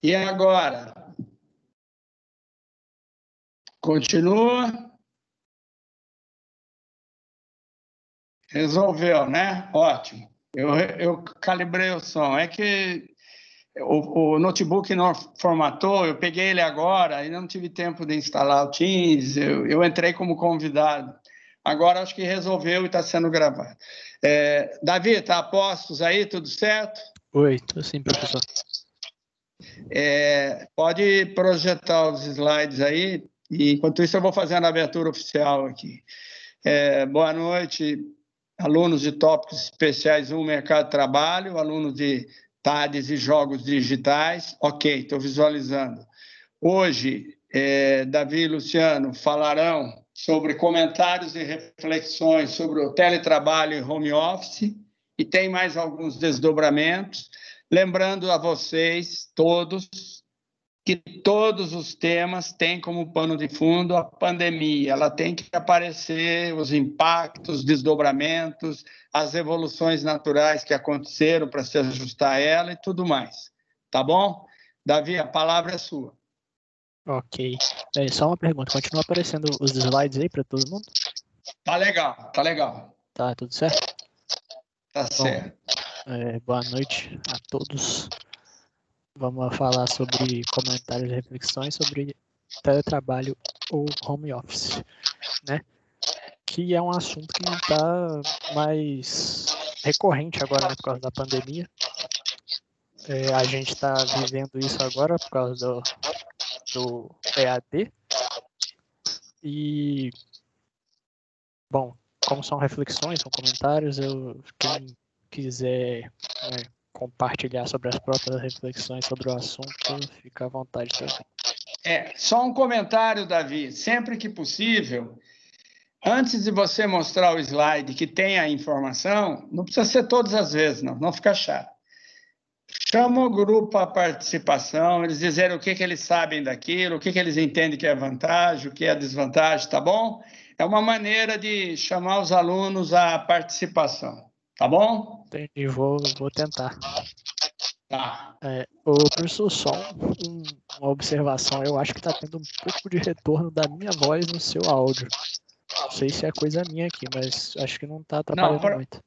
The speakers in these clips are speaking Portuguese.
E agora? Continua? Resolveu, né? Ótimo. Eu calibrei o som. É que o notebook não formatou, eu peguei ele agora e não tive tempo de instalar o Teams, eu entrei como convidado. Agora acho que resolveu e está sendo gravado. Davi, está a postos aí, tudo certo? Oi, tô sim, professor. Pode projetar os slides aí, e enquanto isso eu vou fazendo a abertura oficial aqui. Boa noite, alunos de tópicos especiais 1, Mercado de Trabalho, alunos de TADES e Jogos Digitais. Ok, estou visualizando. Hoje, Davi e Luciano falarão sobre comentários e reflexões sobre o teletrabalho e home office, e tem mais alguns desdobramentos. Lembrando a vocês todos que todos os temas têm como pano de fundo a pandemia. Ela tem que aparecer, os impactos, desdobramentos, as evoluções naturais que aconteceram para se ajustar a ela e tudo mais. Tá bom? Davi, a palavra é sua. Ok. Só uma pergunta, continua aparecendo os slides aí para todo mundo? Tá legal, tá legal. Tá tudo certo? Tá certo. Boa noite a todos. Vamos falar sobre comentários e reflexões sobre teletrabalho ou home office, né? Que é um assunto que está mais recorrente agora, né, por causa da pandemia. A gente está vivendo isso agora por causa do EAD. E, bom, como são reflexões, são comentários, quem quiser, né, compartilhar sobre as próprias reflexões sobre o assunto, fica à vontade também. Só um comentário, Davi. Sempre que possível, antes de você mostrar o slide que tem a informação, não precisa ser todas as vezes, não fica chato. Chama o grupo à participação, eles dizerem o que eles sabem daquilo, o que eles entendem que é vantagem, o que é desvantagem, tá bom? É uma maneira de chamar os alunos à participação, tá bom? Entendi, vou tentar. Tá. Professor, só uma observação. Eu acho que está tendo um pouco de retorno da minha voz no seu áudio. Não sei se é coisa minha aqui, mas acho que não está atrapalhando muito.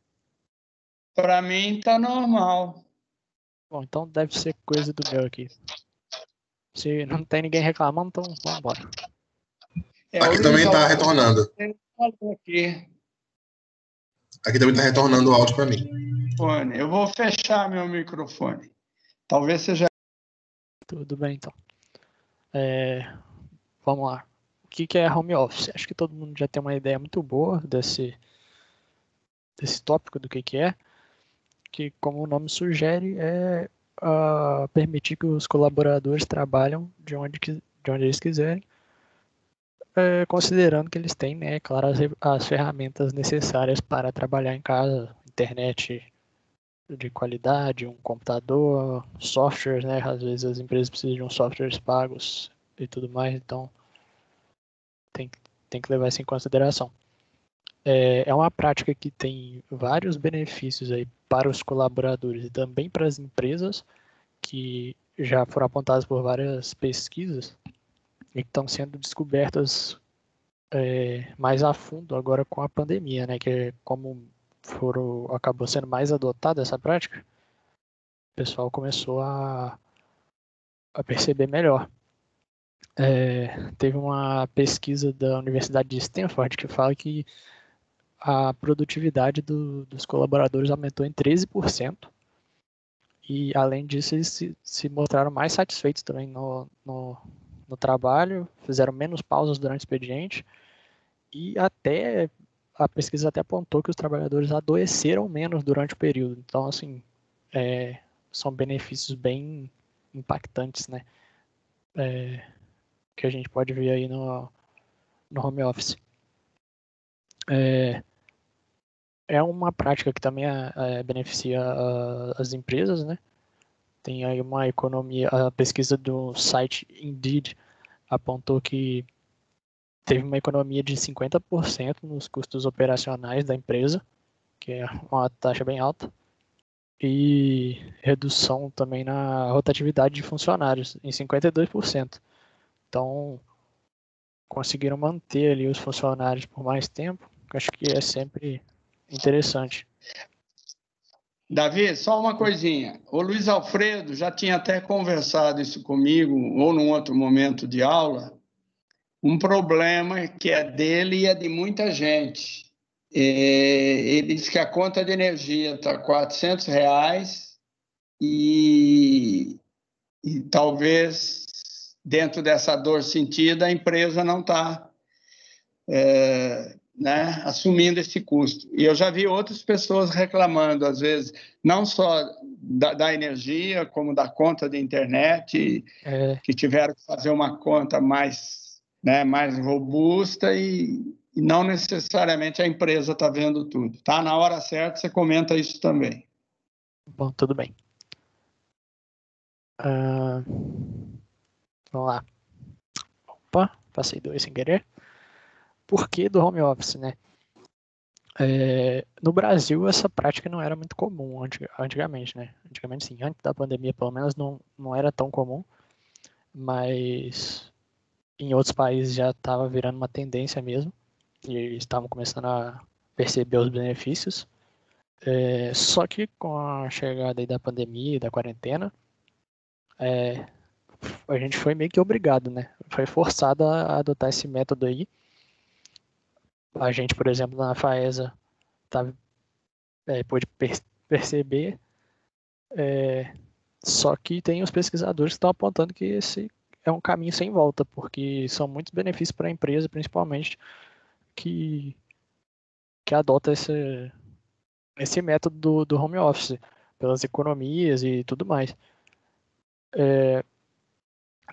Para mim tá normal. Bom, então deve ser coisa do meu aqui. Se não tem ninguém reclamando, então vamos embora. Aqui também está retornando. Aqui também está retornando o áudio para mim. Eu vou fechar meu microfone. Talvez seja... Tudo bem, então. Vamos lá. O que é home office? Acho que todo mundo já tem uma ideia muito boa desse tópico do que é. Que, como o nome sugere, é permitir que os colaboradores trabalham de onde eles quiserem, considerando que eles têm, né, claro, as ferramentas necessárias para trabalhar em casa, internet de qualidade, um computador, softwares, né, às vezes as empresas precisam de uns softwares pagos e tudo mais, então tem que levar isso em consideração. É uma prática que tem vários benefícios aí para os colaboradores e também para as empresas, que já foram apontadas por várias pesquisas e que estão sendo descobertas mais a fundo agora com a pandemia, né? Que como acabou sendo mais adotada essa prática, o pessoal começou a perceber melhor. Teve uma pesquisa da Universidade de Stanford que fala que a produtividade dos colaboradores aumentou em 13%. E, além disso, eles se mostraram mais satisfeitos também no trabalho, fizeram menos pausas durante o expediente e até a pesquisa até apontou que os trabalhadores adoeceram menos durante o período. Então, assim, são benefícios bem impactantes, né? Que a gente pode ver aí no home office. É uma prática que também beneficia as empresas, né? Tem aí uma economia, a pesquisa do site Indeed apontou que teve uma economia de 50% nos custos operacionais da empresa, que é uma taxa bem alta. e redução também na rotatividade de funcionários, em 52%. Então, conseguiram manter ali os funcionários por mais tempo, que acho que é sempre interessante. Davi, só uma coisinha. O Luiz Alfredo já tinha até conversado isso comigo, ou num outro momento de aula, um problema que é dele e é de muita gente. Ele diz que a conta de energia está R$ 400 e talvez dentro dessa dor sentida a empresa não está né, assumindo esse custo. E eu já vi outras pessoas reclamando, às vezes, não só da energia, como da conta de internet, que tiveram que fazer uma conta mais, né, mais robusta e não necessariamente a empresa está vendo tudo. Tá? Na hora certa, você comenta isso também. Bom, tudo bem. Vamos lá. Opa, passei 2 sem querer. Por que do home office, né? No Brasil, essa prática não era muito comum antigamente, né? Antigamente, sim, antes da pandemia, pelo menos, não era tão comum. Mas em outros países já estava virando uma tendência mesmo. E eles estavam começando a perceber os benefícios. Só que com a chegada aí da pandemia e da quarentena, a gente foi meio que obrigado, né? Foi forçado a adotar esse método aí. A gente, por exemplo, na FAESA pôde perceber, só que tem os pesquisadores que estão apontando que esse é um caminho sem volta, porque são muitos benefícios para a empresa, principalmente, que adota esse método do home office, pelas economias e tudo mais.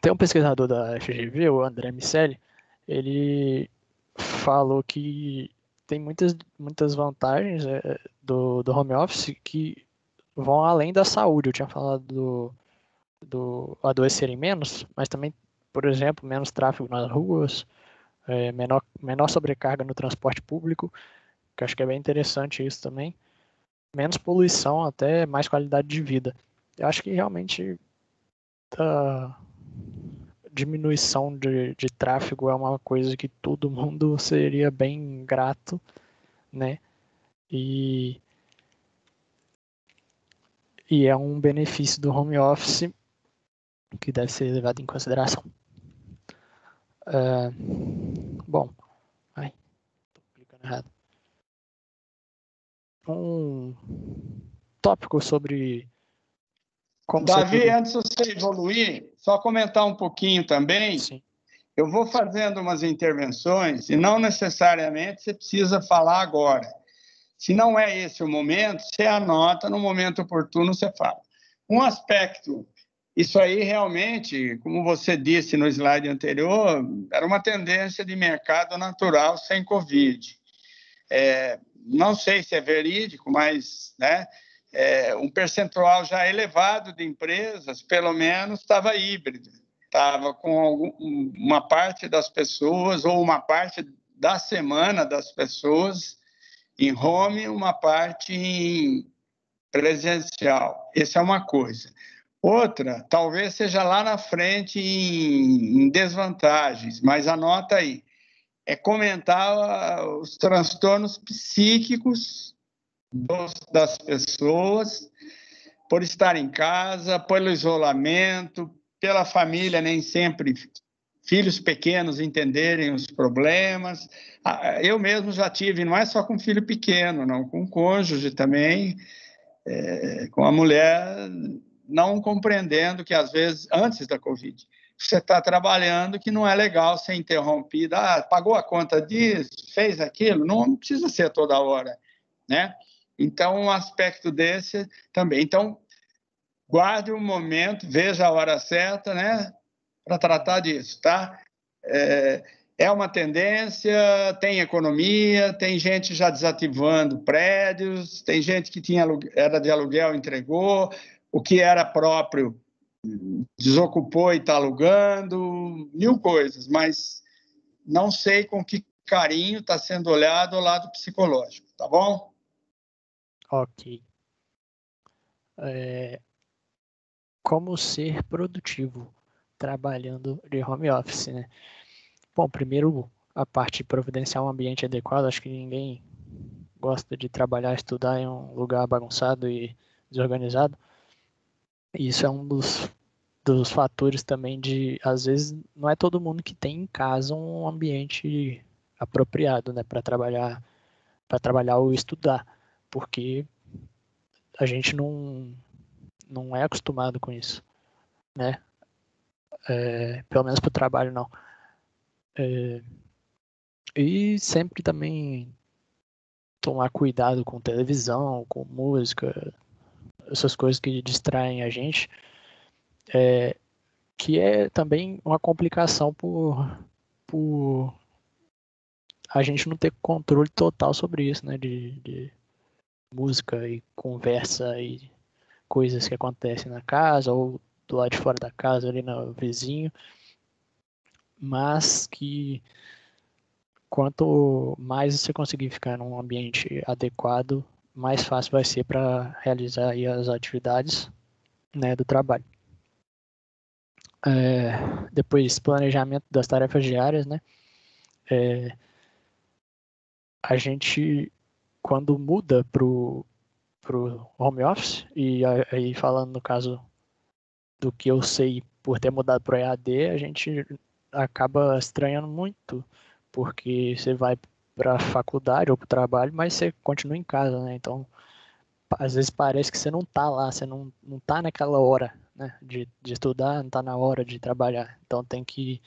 Tem um pesquisador da FGV, o André Miceli, ele falou que tem muitas vantagens do home office que vão além da saúde. Eu tinha falado do adoecerem menos, mas também, por exemplo, menos tráfego nas ruas, menor sobrecarga no transporte público, que acho que é bem interessante isso também, menos poluição, até mais qualidade de vida. Eu acho que realmente a diminuição de tráfego é uma coisa que todo mundo seria bem grato, né? E é um benefício do home office que deve ser levado em consideração. Bom, tô clicando errado. Um tópico sobre como Davi, antes de você evoluir, só comentar um pouquinho também. Sim. Eu vou fazendo umas intervenções e não necessariamente você precisa falar agora. Se não é esse o momento, você anota, no momento oportuno você fala. Um aspecto, isso aí realmente, como você disse no slide anterior, era uma tendência de mercado natural sem Covid. Não sei se é verídico, mas né, um percentual já elevado de empresas, pelo menos, estava híbrido. Estava com uma parte das pessoas, ou uma parte da semana das pessoas em home, uma parte em presencial. Essa é uma coisa. Outra, talvez seja lá na frente em desvantagens, mas anota aí. É comentar os transtornos psíquicos das pessoas por estar em casa, pelo isolamento, pela família nem sempre filhos pequenos entenderem os problemas. Eu mesmo já tive, não é só com filho pequeno, não, com cônjuge também, com a mulher não compreendendo que, às vezes, antes da Covid, você está trabalhando que não é legal ser interrompida. Pagou a conta disso, fez aquilo, não precisa ser toda hora, né? Então, um aspecto desse também. Então, guarde um momento, veja a hora certa, né, para tratar disso, tá? É uma tendência, tem economia, tem gente já desativando prédios, tem gente que era de aluguel, entregou, o que era próprio desocupou e está alugando, mil coisas, mas não sei com que carinho está sendo olhado o lado psicológico, tá bom? Ok. como ser produtivo trabalhando de home office, né? Bom, primeiro, a parte de providenciar um ambiente adequado. Acho que ninguém gosta de trabalhar, estudar em um lugar bagunçado e desorganizado. E isso é um dos fatores também de, às vezes, não é todo mundo que tem em casa um ambiente apropriado, né, para trabalhar ou estudar, porque a gente não é acostumado com isso, né? Pelo menos para o trabalho, não. E sempre também tomar cuidado com televisão, com música, essas coisas que distraem a gente, que é também uma complicação por a gente não ter controle total sobre isso, né? De música e conversa e coisas que acontecem na casa ou do lado de fora da casa, ali no vizinho, mas que quanto mais você conseguir ficar num ambiente adequado, mais fácil vai ser para realizar aí as atividades, né, do trabalho. Depois, planejamento das tarefas diárias, né? A gente, quando muda pro home office, e aí falando no caso do que eu sei por ter mudado para o EAD, a gente acaba estranhando muito, porque você vai para a faculdade ou para o trabalho, mas você continua em casa, né? Então, às vezes parece que você não está lá, você não está naquela hora, né, de estudar, não está na hora de trabalhar. Então, tem que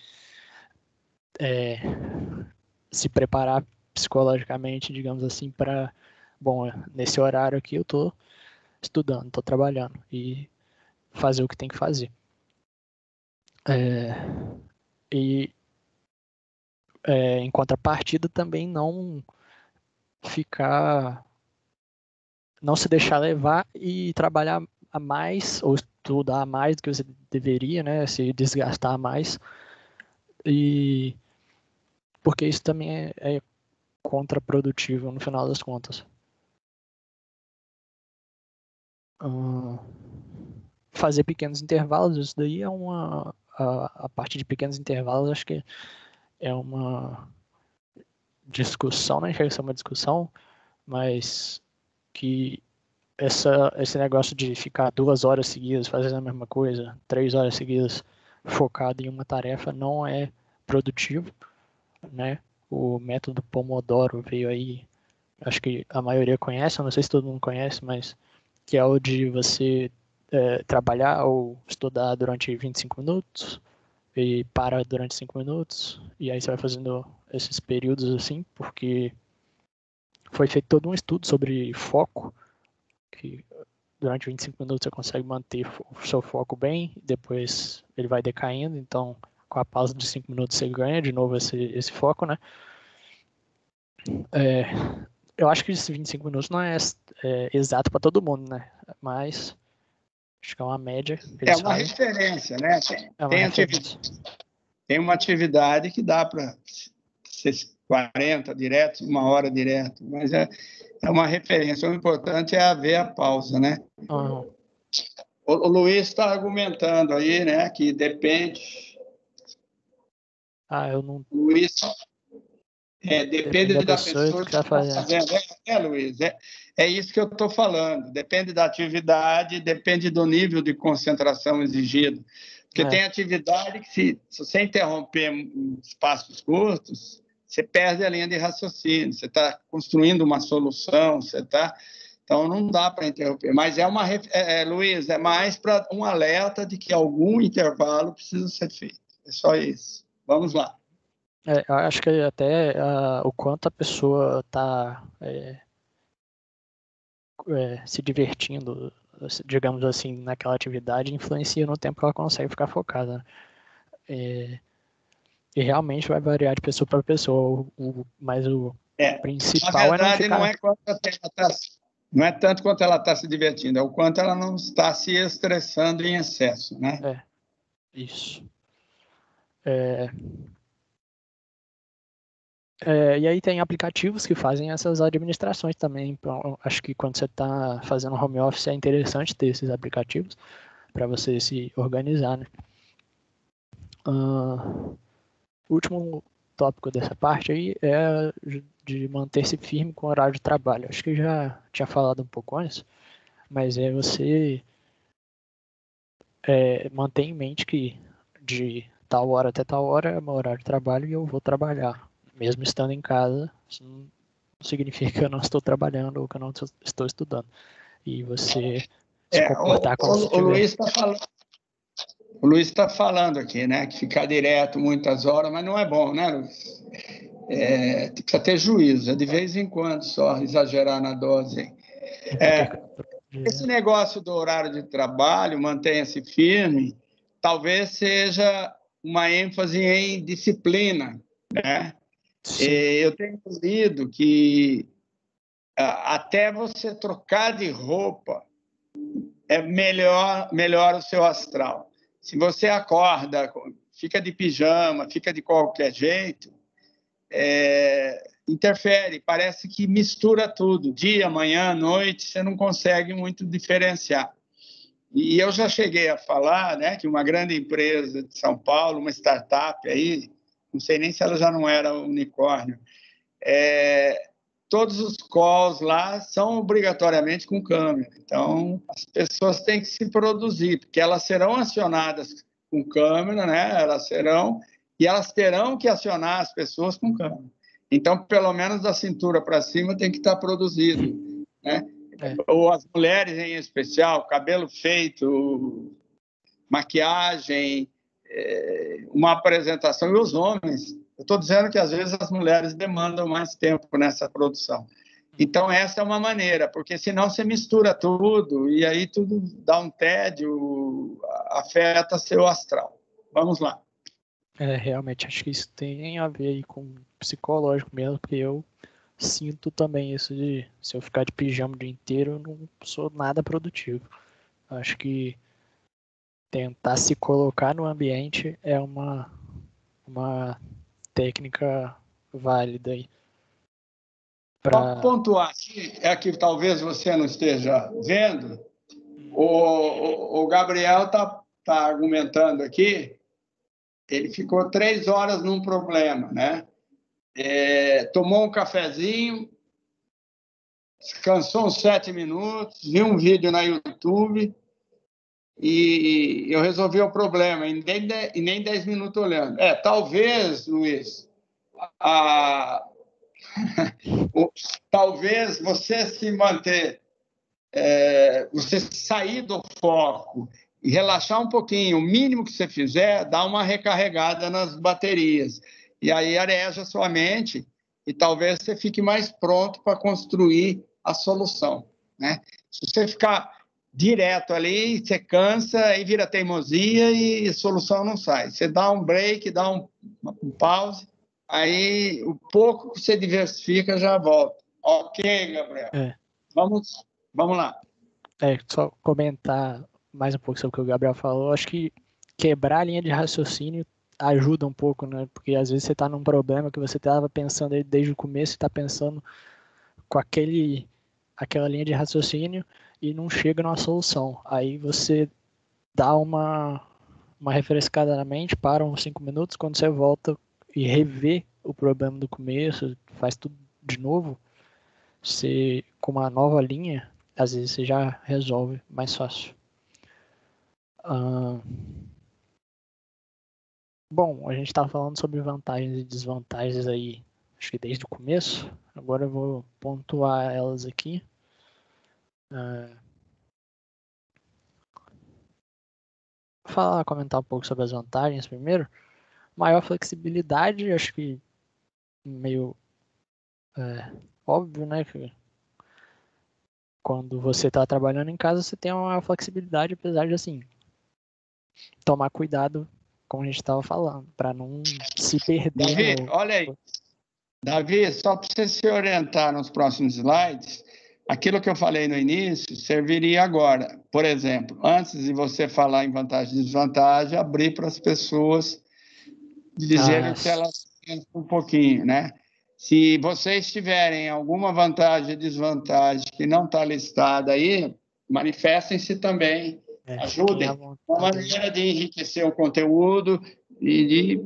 se preparar psicologicamente, digamos assim, para, bom, nesse horário aqui eu estou estudando, estou trabalhando, e fazer o que tem que fazer. E em contrapartida também não se deixar levar e trabalhar a mais ou estudar mais do que você deveria, né, se desgastar mais, e porque isso também é contraprodutivo no final das contas. Fazer pequenos intervalos, isso daí é a parte de pequenos intervalos, acho que é uma discussão, não chega a ser uma discussão, mas que esse negócio de ficar 2 horas seguidas fazendo a mesma coisa, 3 horas seguidas focado em uma tarefa não é produtivo, né? O método Pomodoro veio aí, acho que a maioria conhece, eu não sei se todo mundo conhece, mas que é o de você trabalhar ou estudar durante 25 minutos e para durante 5 minutos, e aí você vai fazendo esses períodos assim, porque foi feito todo um estudo sobre foco, que durante 25 minutos você consegue manter o seu foco bem, depois ele vai decaindo, então com a pausa de 5 minutos você ganha de novo esse foco, né? Eu acho que esses 25 minutos não é exato para todo mundo, né? Mas acho que é uma média. É uma referência, né? Tem uma atividade que dá para ser 40 direto, 1 hora direto, mas é uma referência. O importante é haver a pausa, né? Uhum. O Luiz está argumentando aí, né, que depende. Eu não. Luiz, depende da pessoa que está fazendo. Luiz, é isso que eu estou falando. Depende da atividade, depende do nível de concentração exigido. Porque tem atividade que, se você interromper em espaços curtos, você perde a linha de raciocínio, você está construindo uma solução, então não dá para interromper. Mas Luiz, é mais para um alerta de que algum intervalo precisa ser feito. É só isso. Vamos lá. Eu acho que até o quanto a pessoa está se divertindo, digamos assim, naquela atividade, influencia no tempo que ela consegue ficar focada. E realmente vai variar de pessoa para pessoa, mas o principal na verdade, é não ficar... não é tanto quanto ela está se divertindo, é o quanto ela não está se estressando em excesso, né? Isso. E aí tem aplicativos que fazem essas administrações também. Então, acho que quando você está fazendo home office é interessante ter esses aplicativos para você se organizar, né? O último tópico dessa parte aí é de manter-se firme com o horário de trabalho. Acho que eu já tinha falado um pouco antes, mas é você manter em mente que de tal hora até tal hora é meu horário de trabalho e eu vou trabalhar. Mesmo estando em casa, isso não significa que eu não estou trabalhando ou que eu não estou estudando. E você se comportar como se o Luiz está falando aqui, né, que ficar direto muitas horas, mas não é bom, né, Luiz? Precisa ter juízo, de vez em quando só exagerar na dose. Esse negócio do horário de trabalho, mantenha-se firme, talvez seja uma ênfase em disciplina, né? Eu tenho lido que até você trocar de roupa melhor o seu astral. Se você acorda, fica de pijama, fica de qualquer jeito, interfere, parece que mistura tudo, dia, manhã, noite, você não consegue muito diferenciar. E eu já cheguei a falar, né, que uma grande empresa de São Paulo, uma startup aí, não sei nem se ela já não era unicórnio, todos os calls lá são obrigatoriamente com câmera. Então, as pessoas têm que se produzir, porque elas serão acionadas com câmera, né? E elas terão que acionar as pessoas com câmera. Então, pelo menos da cintura para cima tem que estar produzido, né? Ou as mulheres em especial, cabelo feito, maquiagem, uma apresentação, e os homens. Eu estou dizendo que às vezes as mulheres demandam mais tempo nessa produção. Então, essa é uma maneira, porque senão você mistura tudo e aí tudo dá um tédio, afeta seu astral. Vamos lá. Realmente, acho que isso tem a ver aí com psicológico mesmo, porque eu sinto também isso de se eu ficar de pijama o dia inteiro, eu não sou nada produtivo. Acho que tentar se colocar no ambiente é uma técnica válida aí. Para pontuar aqui, que talvez você não esteja vendo, o Gabriel está argumentando aqui, ele ficou 3 horas num problema, né? Tomou um cafezinho, descansou uns 7 minutos, viu um vídeo na YouTube e eu resolvi o problema, e nem 10 minutos olhando. Talvez, Luiz, talvez você se manter, você sair do foco e relaxar um pouquinho, o mínimo que você fizer, dá uma recarregada nas baterias. E aí areja sua mente e talvez você fique mais pronto para construir a solução, né? Se você ficar direto ali, você cansa, aí vira teimosia e a solução não sai. Você dá um break, dá um pause, aí o pouco que você diversifica já volta. Ok, Gabriel? Vamos lá. Só comentar mais um pouco sobre o que o Gabriel falou. Acho que quebrar a linha de raciocínio ajuda um pouco, né? Porque às vezes você está num problema que você estava pensando desde o começo, está pensando com aquela linha de raciocínio e não chega numa solução. Aí você dá uma refrescada na mente, para uns 5 minutos, quando você volta e revê o problema do começo, faz tudo de novo, você, com uma nova linha, às vezes você já resolve mais fácil. Bom, a gente estava falando sobre vantagens e desvantagens aí, acho que desde o começo. Agora eu vou pontuar elas aqui. Comentar um pouco sobre as vantagens primeiro. Maior flexibilidade, acho que meio óbvio, né? Que quando você está trabalhando em casa, você tem uma flexibilidade, apesar de, assim, tomar cuidado, como a gente estava falando, para não se perder. Davi, olha aí. Davi, só para você se orientar nos próximos slides, aquilo que eu falei no início serviria agora. Por exemplo, antes de você falar em vantagem e desvantagem, abrir para as pessoas dizerem se elas pensam um pouquinho, né? Se vocês tiverem alguma vantagem e desvantagem que não está listada aí, manifestem-se também, ajudem. Uma maneira de enriquecer o conteúdo e de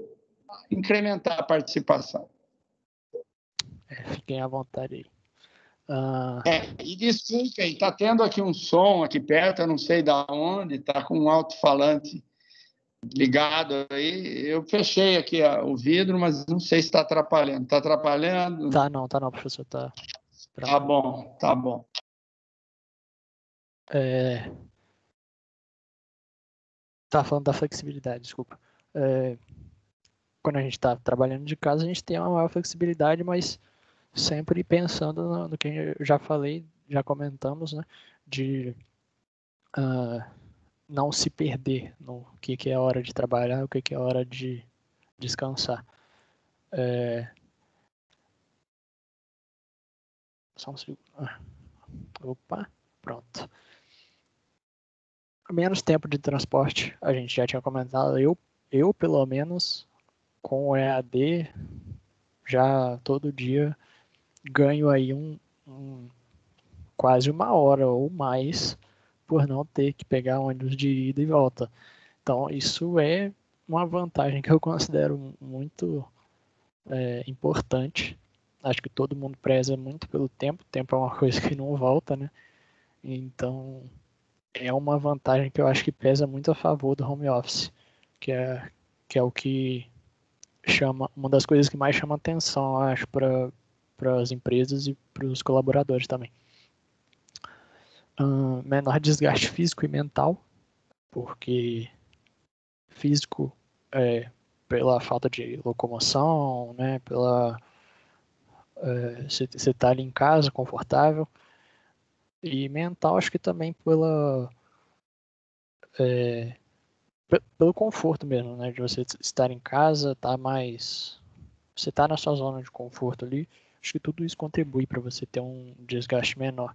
incrementar a participação. Fiquem à vontade aí. E desculpem, está tendo aqui um som aqui perto, eu não sei de onde, está com um alto-falante ligado aí. Eu fechei aqui o vidro, mas não sei se está atrapalhando. Está atrapalhando? Tá não, professor. Tá bom, tá bom. Tá falando da flexibilidade, desculpa. Quando a gente está trabalhando de casa, a gente tem uma maior flexibilidade, mas sempre pensando no que eu já falei, já comentamos, né? De não se perder no que é a hora de trabalhar, o que é a hora de descansar. Só um segundo. Opa, pronto. Menos tempo de transporte, a gente já tinha comentado. Eu pelo menos, com o EAD, já todo dia ganho aí quase 1 hora ou mais por não ter que pegar ônibus de ida e volta. Então, isso é uma vantagem que eu considero muito importante. Acho que todo mundo preza muito pelo tempo. O tempo é uma coisa que não volta, né? Então, é uma vantagem que eu acho que pesa muito a favor do home office, que é o que chama, uma das coisas que mais chama atenção, acho, para as empresas e para os colaboradores também. Menor desgaste físico e mental, porque físico pela falta de locomoção, né, pela você tá ali em casa, confortável, e mental acho que também pelo conforto mesmo, né, de você estar em casa, você tá na sua zona de conforto ali, acho que tudo isso contribui para você ter um desgaste menor,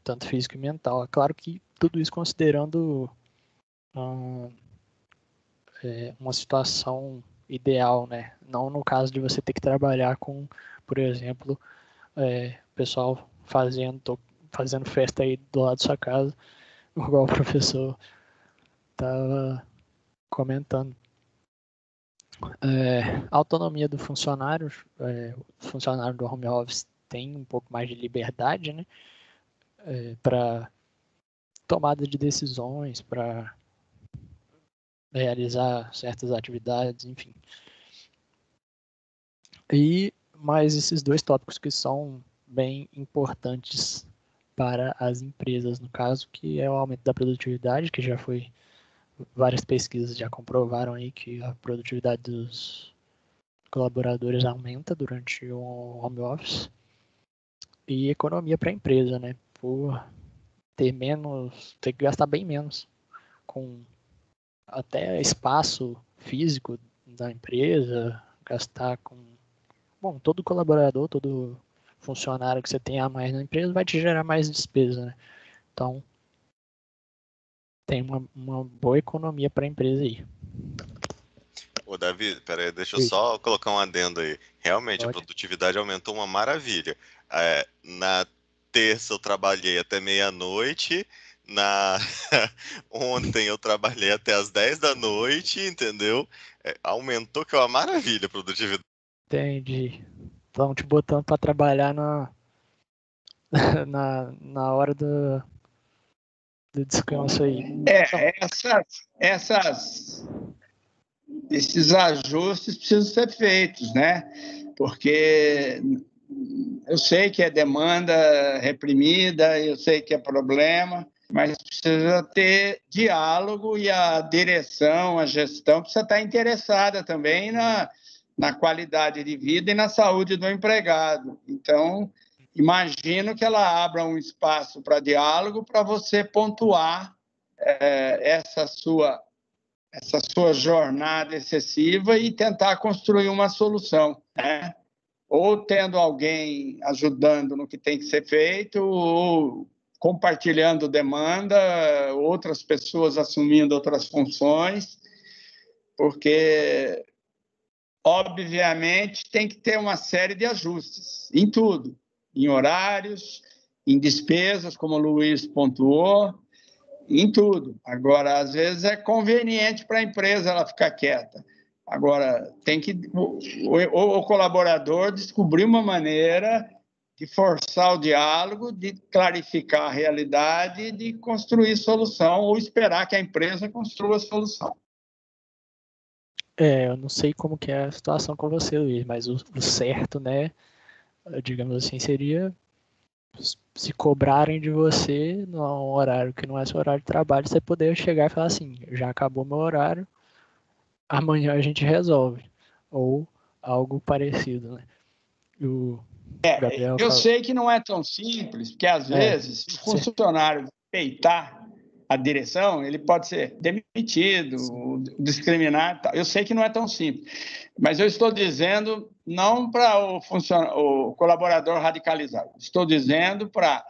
tanto físico e mental. É claro que tudo isso considerando uma situação ideal, né? Não no caso de você ter que trabalhar com, por exemplo, o pessoal fazendo festa aí do lado da sua casa, igual o professor estava comentando. A autonomia do funcionário, o funcionário do home office tem um pouco mais de liberdade, né? Para tomada de decisões, para realizar certas atividades, enfim. E mais esses dois tópicos que são bem importantes para as empresas, no caso, que é o aumento da produtividade, que já foi, várias pesquisas já comprovaram aí que a produtividade dos colaboradores aumenta durante o home office, e economia para a empresa, né? Por ter que gastar bem menos com até espaço físico da empresa, gastar com todo colaborador, todo funcionário que você tem a mais na empresa vai te gerar mais despesa, né? Então, tem uma boa economia para a empresa aí. Ô, Davi, peraí, deixa eu só colocar um adendo aí. Realmente, a produtividade aumentou uma maravilha. Na terça eu trabalhei até meia-noite, ontem eu trabalhei até as 10 da noite, entendeu? Aumentou, que é uma maravilha a produtividade. Entendi. Estão te botando para trabalhar na hora do descanso aí. Esses ajustes precisam ser feitos, né? Porque eu sei que é demanda reprimida, eu sei que é problema, mas precisa ter diálogo e a direção, a gestão precisa estar interessada também na qualidade de vida e na saúde do empregado. Então, imagino que ela abra um espaço para diálogo para você pontuar essa sua jornada excessiva e tentar construir uma solução, né? Ou tendo alguém ajudando no que tem que ser feito, ou compartilhando demanda, outras pessoas assumindo outras funções, porque obviamente, tem que ter uma série de ajustes em tudo, em horários, em despesas, como o Luiz pontuou, em tudo. Agora, às vezes é conveniente para a empresa ela ficar quieta. Agora, tem que o colaborador descobrir uma maneira de forçar o diálogo, de clarificar a realidade, de construir solução ou esperar que a empresa construa a solução. Eu não sei como que é a situação com você, Luiz, mas o certo, né, digamos assim, seria se cobrarem de você num horário que não é seu horário de trabalho, você poder chegar e falar assim, já acabou meu horário, amanhã a gente resolve. Ou algo parecido, né? O Gabriel Eu falou. sei que não é tão simples, porque às vezes, se o funcionário peitar a direção, ele pode ser demitido, discriminado. Eu sei que não é tão simples, mas eu estou dizendo não para o colaborador radicalizado, estou dizendo para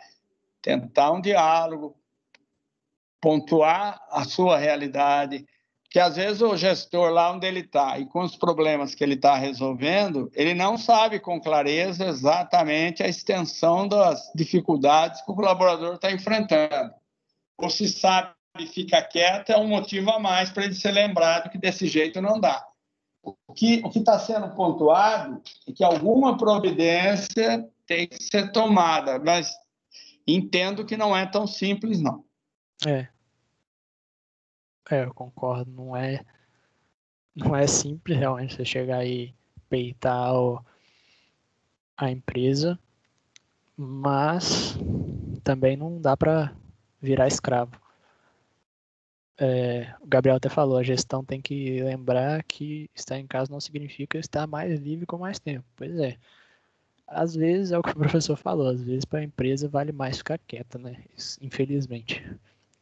tentar um diálogo, pontuar a sua realidade, que às vezes o gestor lá onde ele está e com os problemas que ele está resolvendo, ele não sabe com clareza exatamente a extensão das dificuldades que o colaborador está enfrentando. Ou se sabe e fica quieto, é um motivo a mais para ele ser lembrado que desse jeito não dá. O que está sendo pontuado é que alguma providência tem que ser tomada, mas entendo que não é tão simples, não. Eu concordo, não é simples realmente você chegar e peitar a empresa, mas também não dá para virar escravo. O Gabriel até falou, a gestão tem que lembrar que estar em casa não significa estar mais livre com mais tempo. Pois é. Às vezes é o que o professor falou, às vezes para a empresa vale mais ficar quieta, né? Infelizmente.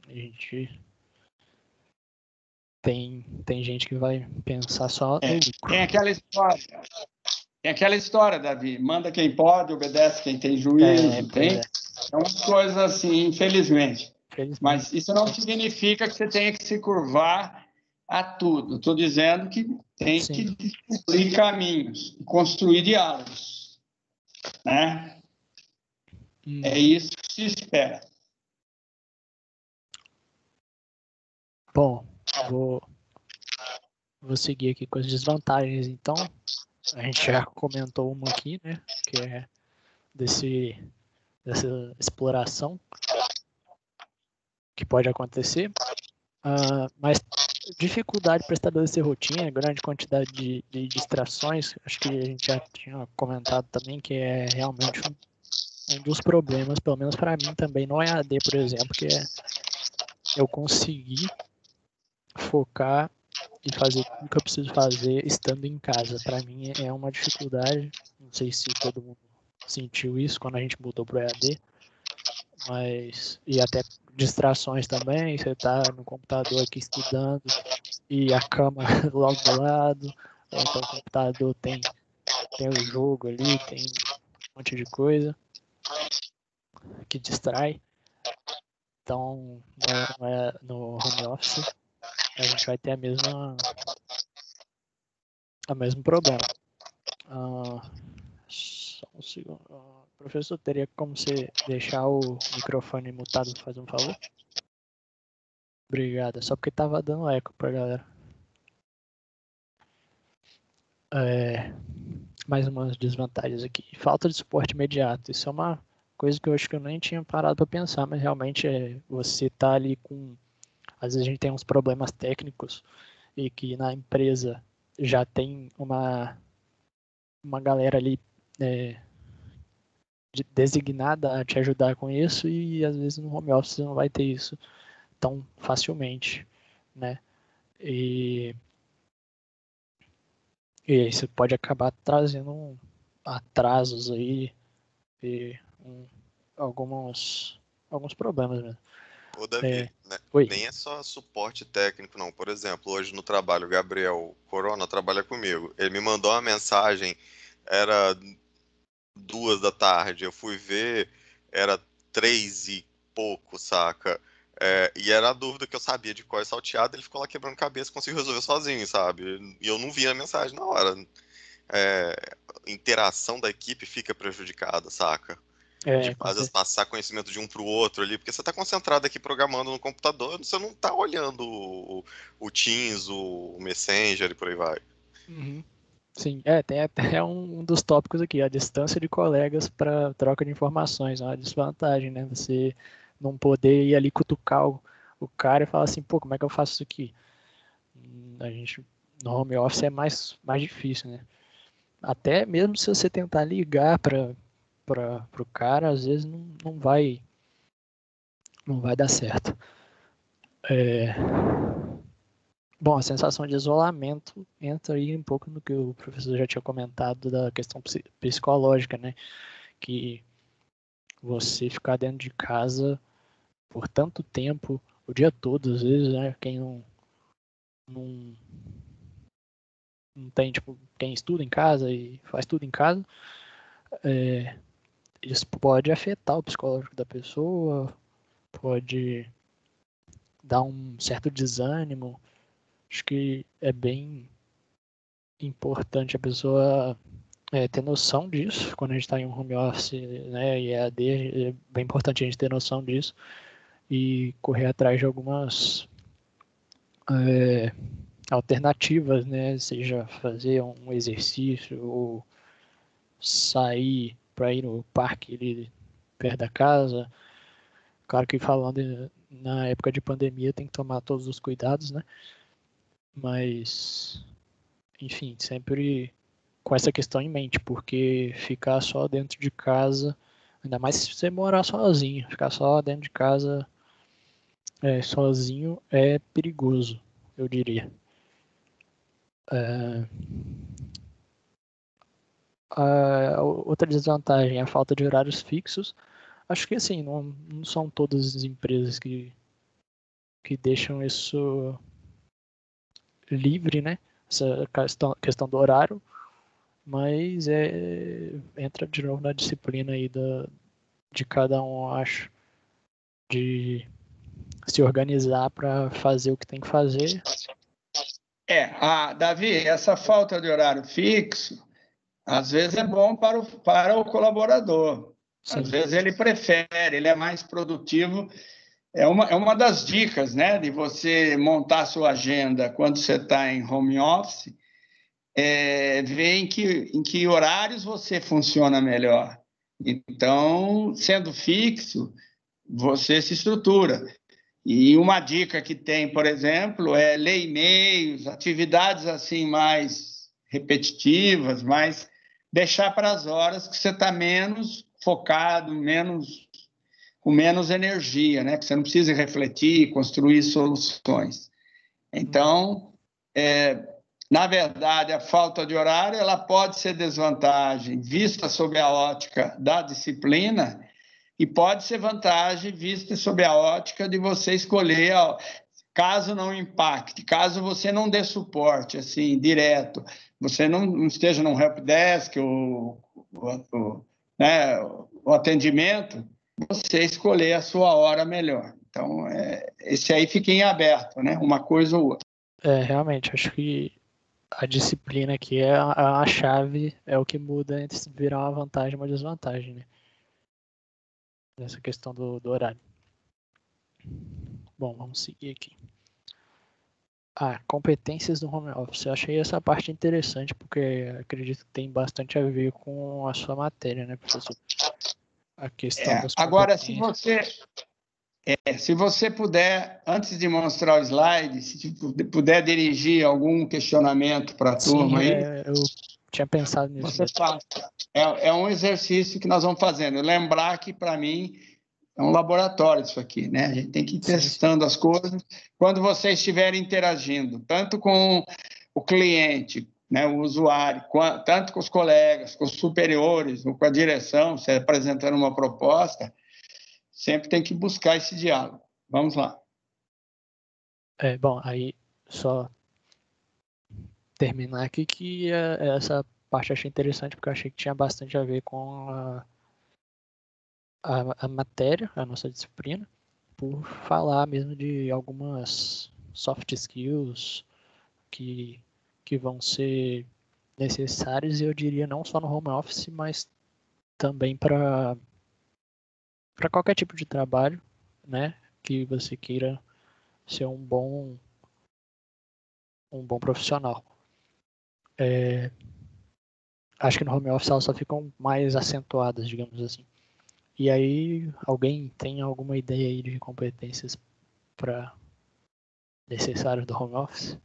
A gente tem gente que vai pensar só no lucro. Tem aquela história, Davi, manda quem pode, obedece quem tem juízo, tem umas coisas assim, infelizmente. Mas isso não significa que você tenha que se curvar a tudo. Estou dizendo que tem que descobrir caminhos, construir diálogos. Né? É isso que se espera. Bom, vou seguir aqui com as desvantagens, então. A gente já comentou uma aqui, né? Que é dessa exploração que pode acontecer. Mas dificuldade para estabelecer rotina, grande quantidade de distrações, acho que a gente já tinha comentado também que é realmente um dos problemas, pelo menos para mim também, no EAD, por exemplo, que é eu conseguir focar e fazer tudo que eu preciso fazer estando em casa. Para mim é uma dificuldade, não sei se todo mundo sentiu isso quando a gente mudou pro EAD, mas e até distrações também, você tá no computador aqui estudando e a cama logo do lado, ou então o computador tem o jogo ali, tem um monte de coisa que distrai. Então, no home office, a gente vai ter o mesmo problema. Só um segundo. Professor, teria como você deixar o microfone mutado, faz um favor? Obrigado. Só porque tava dando eco pra galera. Mais umas desvantagens aqui. Falta de suporte imediato. Isso é uma coisa que eu acho que eu nem tinha parado para pensar, mas realmente você tá ali com... Às vezes a gente tem uns problemas técnicos e que na empresa já tem uma galera ali designada a te ajudar com isso e às vezes no home office você não vai ter isso tão facilmente, né? E isso pode acabar trazendo atrasos aí e alguns problemas mesmo. Ô, Davi, né? Nem é só suporte técnico, não. Por exemplo, hoje no trabalho, o Gabriel Corona trabalha comigo. Ele me mandou uma mensagem, era 2 da tarde. Eu fui ver, era 3 e pouco, saca? E era a dúvida que eu sabia de qual é salteado, ele ficou lá quebrando cabeça, conseguiu resolver sozinho, sabe? E eu não vi a mensagem na hora. A interação da equipe fica prejudicada, saca? De às vezes passar conhecimento de um para o outro ali, porque você está concentrado aqui programando no computador, você não está olhando o Teams, o Messenger e por aí vai. Uhum. Sim, tem até um dos tópicos aqui, a distância de colegas para troca de informações, é uma desvantagem, né? Você não poder ir ali cutucar o cara e falar assim, pô, como é que eu faço isso aqui? A gente, no home office é mais difícil, né? Até mesmo se você tentar ligar para o cara, às vezes não vai dar certo. Bom, a sensação de isolamento entra aí um pouco no que o professor já tinha comentado da questão psicológica, né? Que você ficar dentro de casa por tanto tempo, o dia todo, às vezes, né? Quem não tem, tipo, quem estuda em casa e faz tudo em casa, isso pode afetar o psicológico da pessoa, pode dar um certo desânimo. Acho que é bem importante a pessoa ter noção disso quando a gente está em um home office, né, e EAD, é bem importante a gente ter noção disso e correr atrás de algumas alternativas, né, seja fazer um exercício ou sair para ir no parque ali perto da casa. Claro que falando na época de pandemia tem que tomar todos os cuidados, né? Mas, enfim, sempre com essa questão em mente, porque ficar só dentro de casa, ainda mais se você morar sozinho, ficar só dentro de casa sozinho é perigoso, eu diria. Outra desvantagem é a falta de horários fixos. Acho que assim, não são todas as empresas que deixam isso livre, né? Essa questão do horário, mas entra de novo na disciplina aí de cada um, acho, de se organizar para fazer o que tem que fazer. Davi, essa falta de horário fixo, às vezes é bom para o colaborador. Sim. Às vezes ele prefere, ele é mais produtivo. É uma das dicas, né, de você montar a sua agenda quando você está em home office, ver em que horários você funciona melhor. Então, sendo fixo, você se estrutura. E uma dica que tem, por exemplo, é ler e-mails, atividades assim mais repetitivas, mas deixar para as horas que você está menos focado, com menos energia, né? Que você não precisa refletir, construir soluções. Então, na verdade, a falta de horário ela pode ser desvantagem vista sob a ótica da disciplina e pode ser vantagem vista sob a ótica de você escolher, caso não impacte, caso você não dê suporte assim direto, você não esteja num helpdesk ou né, o atendimento, você escolher a sua hora melhor. Então, esse aí fica em aberto, né? Uma coisa ou outra. Realmente, acho que a disciplina aqui é a chave, é o que muda entre virar uma vantagem e uma desvantagem, né? Nessa questão do horário. Bom, vamos seguir aqui. Competências do home office. Eu achei essa parte interessante, porque acredito que tem bastante a ver com a sua matéria, né, professor? A questão das competências. Agora, se você puder, antes de mostrar o slide, se puder dirigir algum questionamento para a turma aí. Eu tinha pensado nisso. Você faça. É um exercício que nós vamos fazendo. Lembrar que, para mim, é um laboratório isso aqui, né? A gente tem que ir testando as coisas. Quando vocês estiverem interagindo, tanto com o cliente, né, o usuário, tanto com os colegas, com os superiores, ou com a direção, você apresentando uma proposta, sempre tem que buscar esse diálogo. Vamos lá. Bom, aí só terminar aqui que essa parte eu achei interessante, porque eu achei que tinha bastante a ver com a matéria, a nossa disciplina, por falar mesmo de algumas soft skills que vão ser necessárias, e eu diria não só no home office, mas também para qualquer tipo de trabalho, né, que você queira ser um bom profissional. Acho que no home office elas só ficam mais acentuadas, digamos assim. E aí, alguém tem alguma ideia aí de competências para necessárias do home office?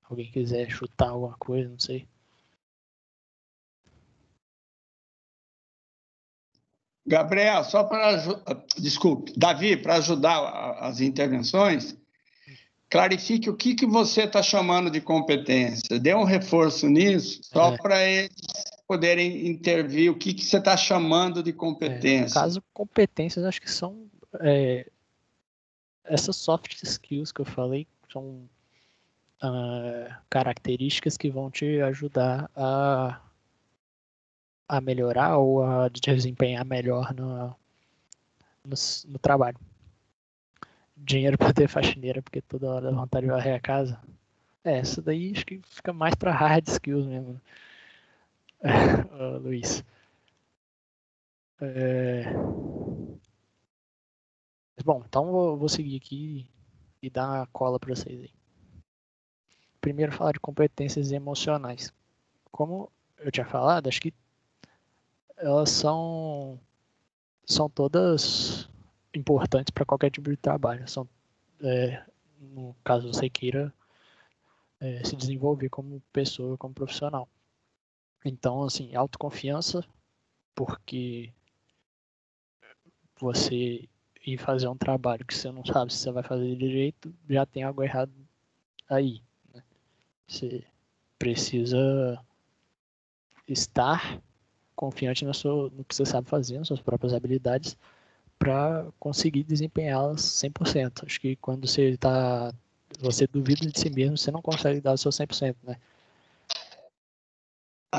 Alguém quiser chutar alguma coisa, não sei. Gabriel, só para desculpe, Davi, para ajudar as intervenções, clarifique o que você está chamando de competência. Dê um reforço nisso, só para eles poderem intervir o que você está chamando de competência. No caso, competências, acho que são essas soft skills que eu falei, são características que vão te ajudar a melhorar ou a desempenhar melhor no trabalho. Dinheiro para ter faxineira, porque toda hora dá vontade de varrer a casa. Essa daí acho que fica mais para hard skills mesmo, Luiz. Bom, então vou seguir aqui e dar uma cola para vocês aí. Primeiro, falar de competências emocionais. Como eu tinha falado, acho que elas são todas importantes para qualquer tipo de trabalho. No caso você queira se desenvolver como pessoa, como profissional. Então, assim, autoconfiança, porque você ir fazer um trabalho que você não sabe se você vai fazer direito, já tem algo errado aí, né? Você precisa estar confiante no que você sabe fazer, nas suas próprias habilidades, para conseguir desempenhá-las 100%. Acho que quando você duvida de si mesmo, você não consegue dar o seu 100%, né?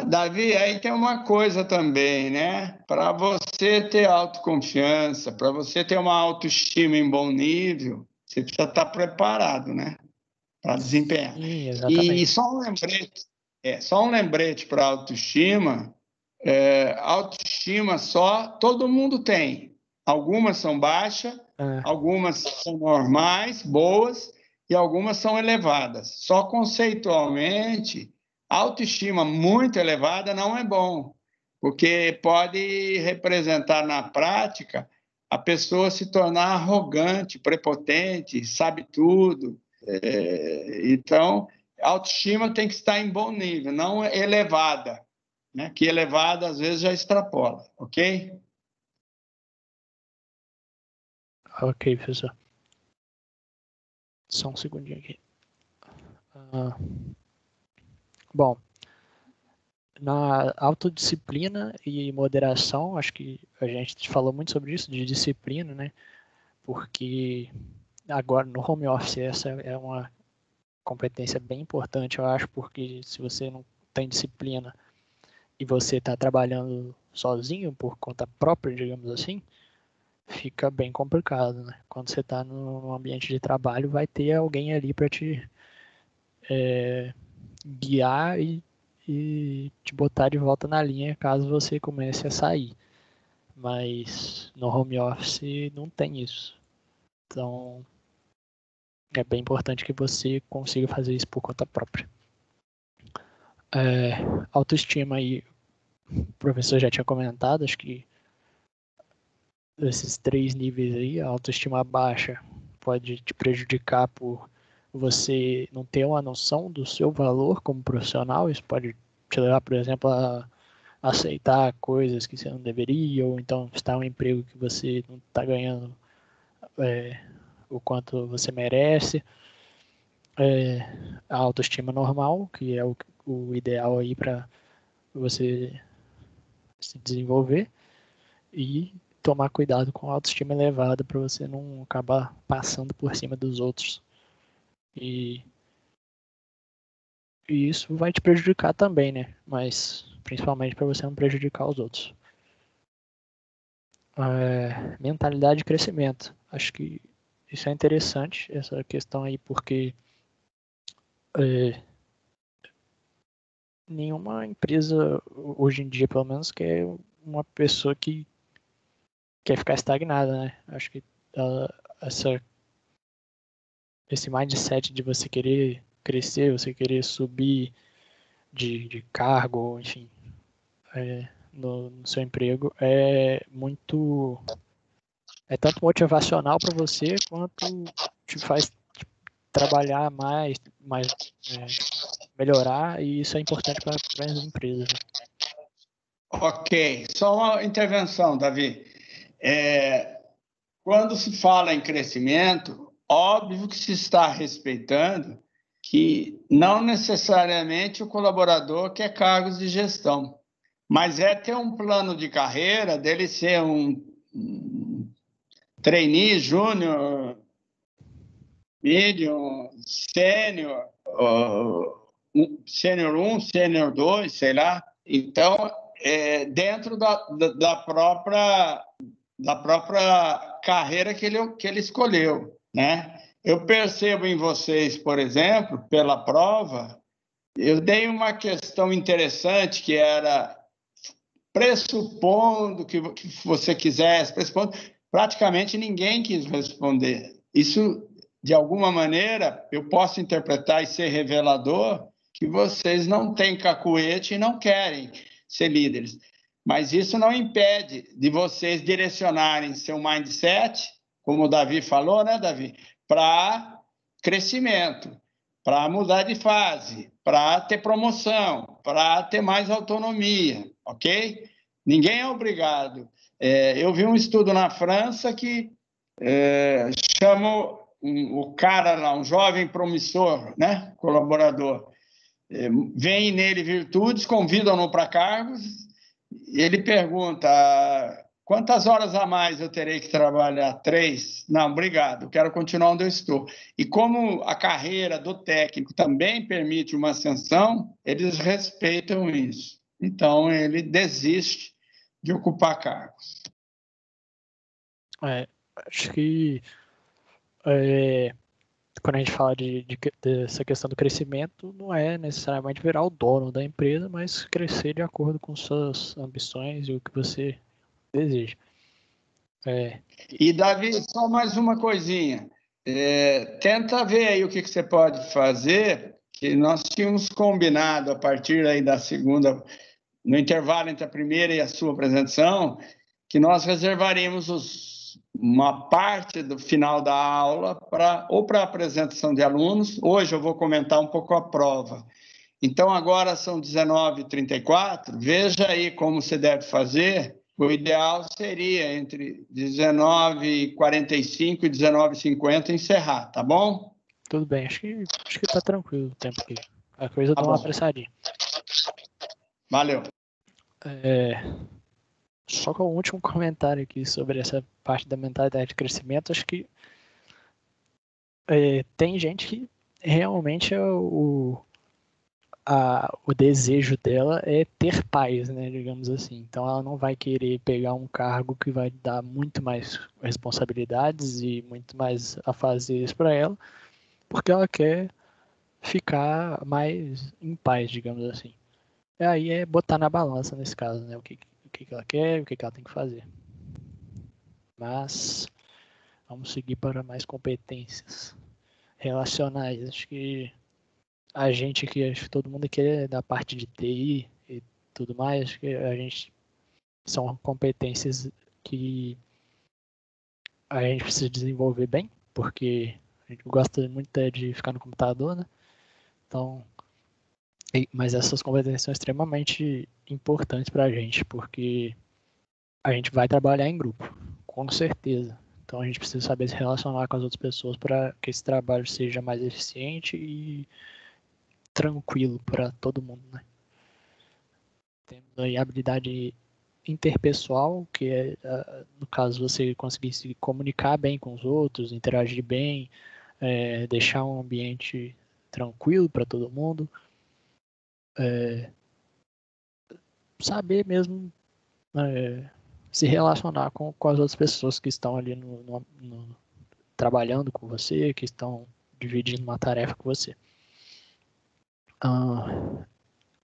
Davi, aí tem uma coisa também, né? Para você ter autoconfiança, para você ter uma autoestima em bom nível, você precisa estar preparado, né? Para desempenhar. Sim, exatamente. E só um lembrete para autoestima. Autoestima só todo mundo tem. Algumas são baixas, algumas são normais, boas, e algumas são elevadas. Só conceitualmente, autoestima muito elevada não é bom, porque pode representar na prática a pessoa se tornar arrogante, prepotente, sabe tudo. Então, a autoestima tem que estar em bom nível, não elevada, né? Que elevada às vezes já extrapola, ok? Ok, professor. Só um segundinho aqui. Bom, na autodisciplina e moderação, acho que a gente falou muito sobre isso, de disciplina, né? Porque agora no home office essa é uma competência bem importante, eu acho, porque se você não tem disciplina e você está trabalhando sozinho por conta própria, digamos assim, fica bem complicado, né? Quando você está no ambiente de trabalho, vai ter alguém ali para te guiar e te botar de volta na linha caso você comece a sair. Mas no home office não tem isso. Então é bem importante que você consiga fazer isso por conta própria. Autoestima aí, o professor já tinha comentado, acho que esses 3 níveis aí, a autoestima baixa pode te prejudicar por você não ter uma noção do seu valor como profissional. Isso pode te levar, por exemplo, a aceitar coisas que você não deveria, ou então estar em um emprego que você não está ganhando o quanto você merece. A autoestima normal, que é o ideal aí para você se desenvolver, e tomar cuidado com a autoestima elevada para você não acabar passando por cima dos outros. E isso vai te prejudicar também, né? Mas principalmente para você não prejudicar os outros. mentalidade de crescimento. Acho que isso é interessante, essa questão aí, porque nenhuma empresa, hoje em dia, pelo menos, quer uma pessoa que quer ficar estagnada, né? Acho que esse mindset de você querer crescer, você querer subir de cargo, enfim, no seu emprego, é tanto motivacional para você, quanto te faz trabalhar mais melhorar, e isso é importante para as empresas. Né? Ok, só uma intervenção, Davi. Quando se fala em crescimento, óbvio que se está respeitando que não necessariamente o colaborador quer cargos de gestão, mas é ter um plano de carreira dele ser um trainee, júnior, medium, sênior, sênior 1, sênior 2, sei lá. Então, dentro da própria carreira que ele escolheu, né? Eu percebo em vocês, por exemplo, pela prova, eu dei uma questão interessante que era pressupondo que você quisesse, pressupondo, praticamente ninguém quis responder. Isso, de alguma maneira, eu posso interpretar e ser revelador que vocês não têm cacuete e não querem ser líderes. Mas isso não impede de vocês direcionarem seu mindset, como o Davi falou, né, Davi? Para crescimento, para mudar de fase, para ter promoção, para ter mais autonomia, ok? Ninguém é obrigado. Eu vi um estudo na França que chama o cara lá, um jovem promissor, né, colaborador, vem nele virtudes, convidam-no para cargos, e ele pergunta: quantas horas a mais eu terei que trabalhar? 3? Não, obrigado, quero continuar onde eu estou. E como a carreira do técnico também permite uma ascensão, eles respeitam isso. Então, ele desiste de ocupar cargos. Acho que quando a gente fala dessa questão do crescimento, não é necessariamente virar o dono da empresa, mas crescer de acordo com suas ambições e o que você deseja. E, Davi, só mais uma coisinha. Tenta ver aí o que você pode fazer, que nós tínhamos combinado a partir aí da segunda, no intervalo entre a primeira e a sua apresentação, que nós reservaríamos uma parte do final da aula ou para a apresentação de alunos. Hoje eu vou comentar um pouco a prova. Então, agora são 19h34. Veja aí como você deve fazer. O ideal seria entre 19h45 e 19h50 encerrar, tá bom? Tudo bem, acho que tá tranquilo o tempo aqui. A coisa dá uma apressadinha. Valeu. Só com o último comentário aqui sobre essa parte da mentalidade de crescimento, acho que tem gente que realmente o desejo dela é ter paz, né, digamos assim. Então ela não vai querer pegar um cargo que vai dar muito mais responsabilidades e muito mais afazeres para ela, porque ela quer ficar mais em paz, digamos assim. E aí é botar na balança nesse caso, né, o que ela quer, o que ela tem que fazer. Mas vamos seguir para mais competências relacionais. Acho que acho que todo mundo aqui é da parte de TI e tudo mais, acho que são competências que a gente precisa desenvolver bem, porque a gente gosta muito de ficar no computador, né? Então, mas essas competências são extremamente importantes para a gente, porque a gente vai trabalhar em grupo, com certeza. Então a gente precisa saber se relacionar com as outras pessoas para que esse trabalho seja mais eficiente e tranquilo para todo mundo, né? Temos aí a habilidade interpessoal, que é, no caso, você conseguir se comunicar bem com os outros, interagir bem, deixar um ambiente tranquilo para todo mundo, saber mesmo se relacionar com as outras pessoas que estão ali trabalhando com você, que estão dividindo uma tarefa com você.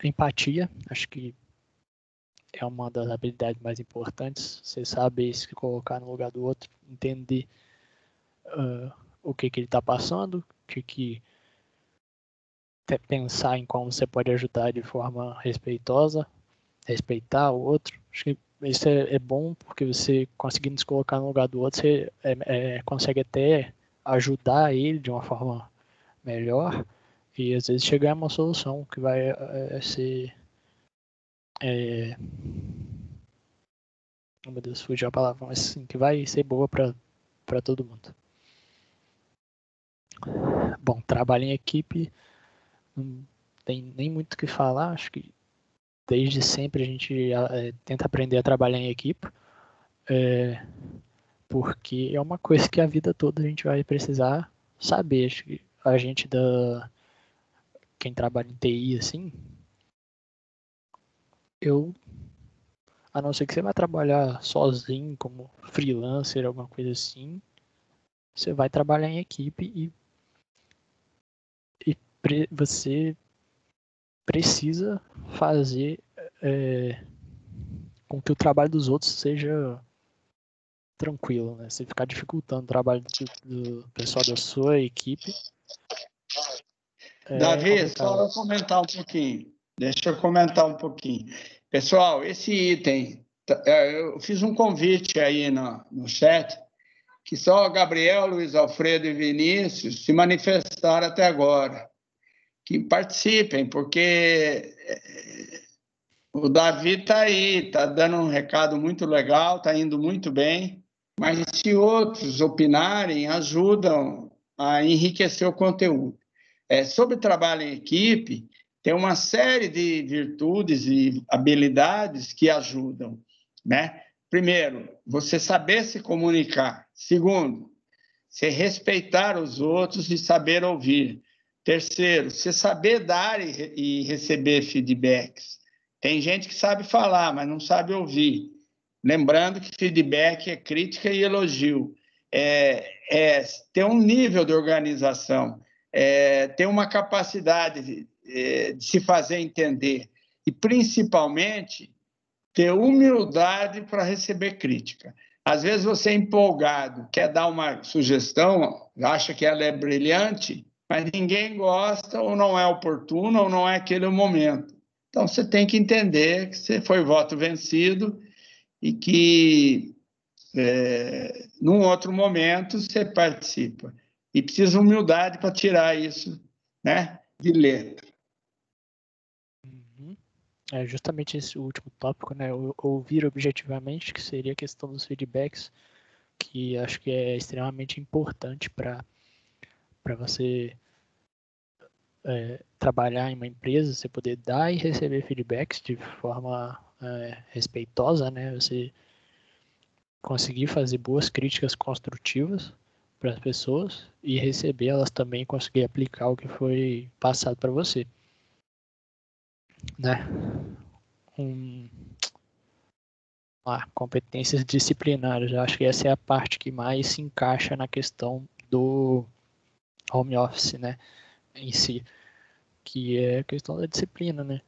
Empatia, acho que é uma das habilidades mais importantes. Você saber se colocar no lugar do outro, entender o que ele está passando, pensar em como você pode ajudar de forma respeitosa, respeitar o outro. Acho que isso é bom, porque você conseguindo se colocar no lugar do outro, você consegue até ajudar ele de uma forma melhor e às vezes chegar a uma solução que vai ser... oh, meu Deus, fugiu a palavra, mas assim, que vai ser boa para todo mundo. Bom, trabalho em equipe, não tem nem muito o que falar, acho que desde sempre a gente tenta aprender a trabalhar em equipe, porque é uma coisa que a vida toda a gente vai precisar saber. Acho que a gente quem trabalha em TI, assim, a não ser que você vai trabalhar sozinho, como freelancer, alguma coisa assim, você vai trabalhar em equipe e você precisa fazer com que o trabalho dos outros seja tranquilo, né? Você ficar dificultando o trabalho do pessoal da sua equipe. Davi, só comentar um pouquinho. Deixa eu comentar um pouquinho. Pessoal, esse item, eu fiz um convite aí no chat, que só Gabriel, Luiz Alfredo e Vinícius se manifestaram até agora. Que participem, porque o Davi está aí, está dando um recado muito legal, está indo muito bem, mas se outros opinarem, ajudam a enriquecer o conteúdo. Sobre trabalho em equipe, tem uma série de virtudes e habilidades que ajudam, né? Primeiro, você saber se comunicar. Segundo, você respeitar os outros e saber ouvir. Terceiro, você saber dar e receber feedbacks. Tem gente que sabe falar, mas não sabe ouvir. Lembrando que feedback é crítica e elogio. Ter um nível de organização, ter uma capacidade de se fazer entender e, principalmente, ter humildade para receber crítica. Às vezes você é empolgado, quer dar uma sugestão, acha que ela é brilhante, mas ninguém gosta, ou não é oportuno, ou não é aquele o momento. Então, você tem que entender que você foi voto vencido e que, num outro momento, você participa. E precisa de humildade para tirar isso, né, de letra. É justamente esse último tópico, né? Ouvir objetivamente, que seria a questão dos feedbacks, que acho que é extremamente importante para você trabalhar em uma empresa, você poder dar e receber feedbacks de forma respeitosa, né? Você conseguir fazer boas críticas construtivas para as pessoas e receber elas também, conseguir aplicar o que foi passado para você, né? Competências disciplinares, eu acho que essa é a parte que mais se encaixa na questão do home office, né, em si, que é a questão da disciplina, né?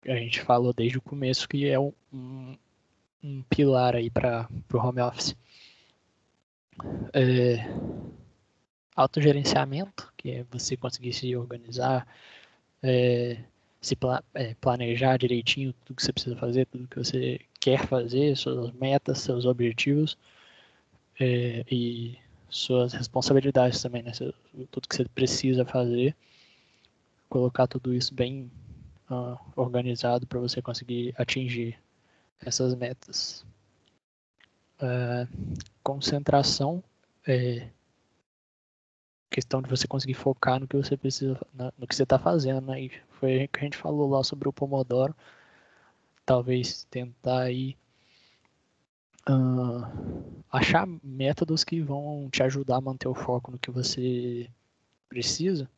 A gente falou desde o começo que é um pilar aí para o home office. Autogerenciamento, que é você conseguir se organizar, planejar direitinho tudo que você precisa fazer, tudo que você quer fazer, suas metas, seus objetivos e suas responsabilidades também, né? Tudo que você precisa fazer, colocar tudo isso bem organizado para você conseguir atingir essas metas. Concentração, questão de você conseguir focar no que você precisa, no que você está fazendo, né? E foi o que a gente falou lá sobre o Pomodoro. Talvez tentar aí achar métodos que vão te ajudar a manter o foco no que você precisa,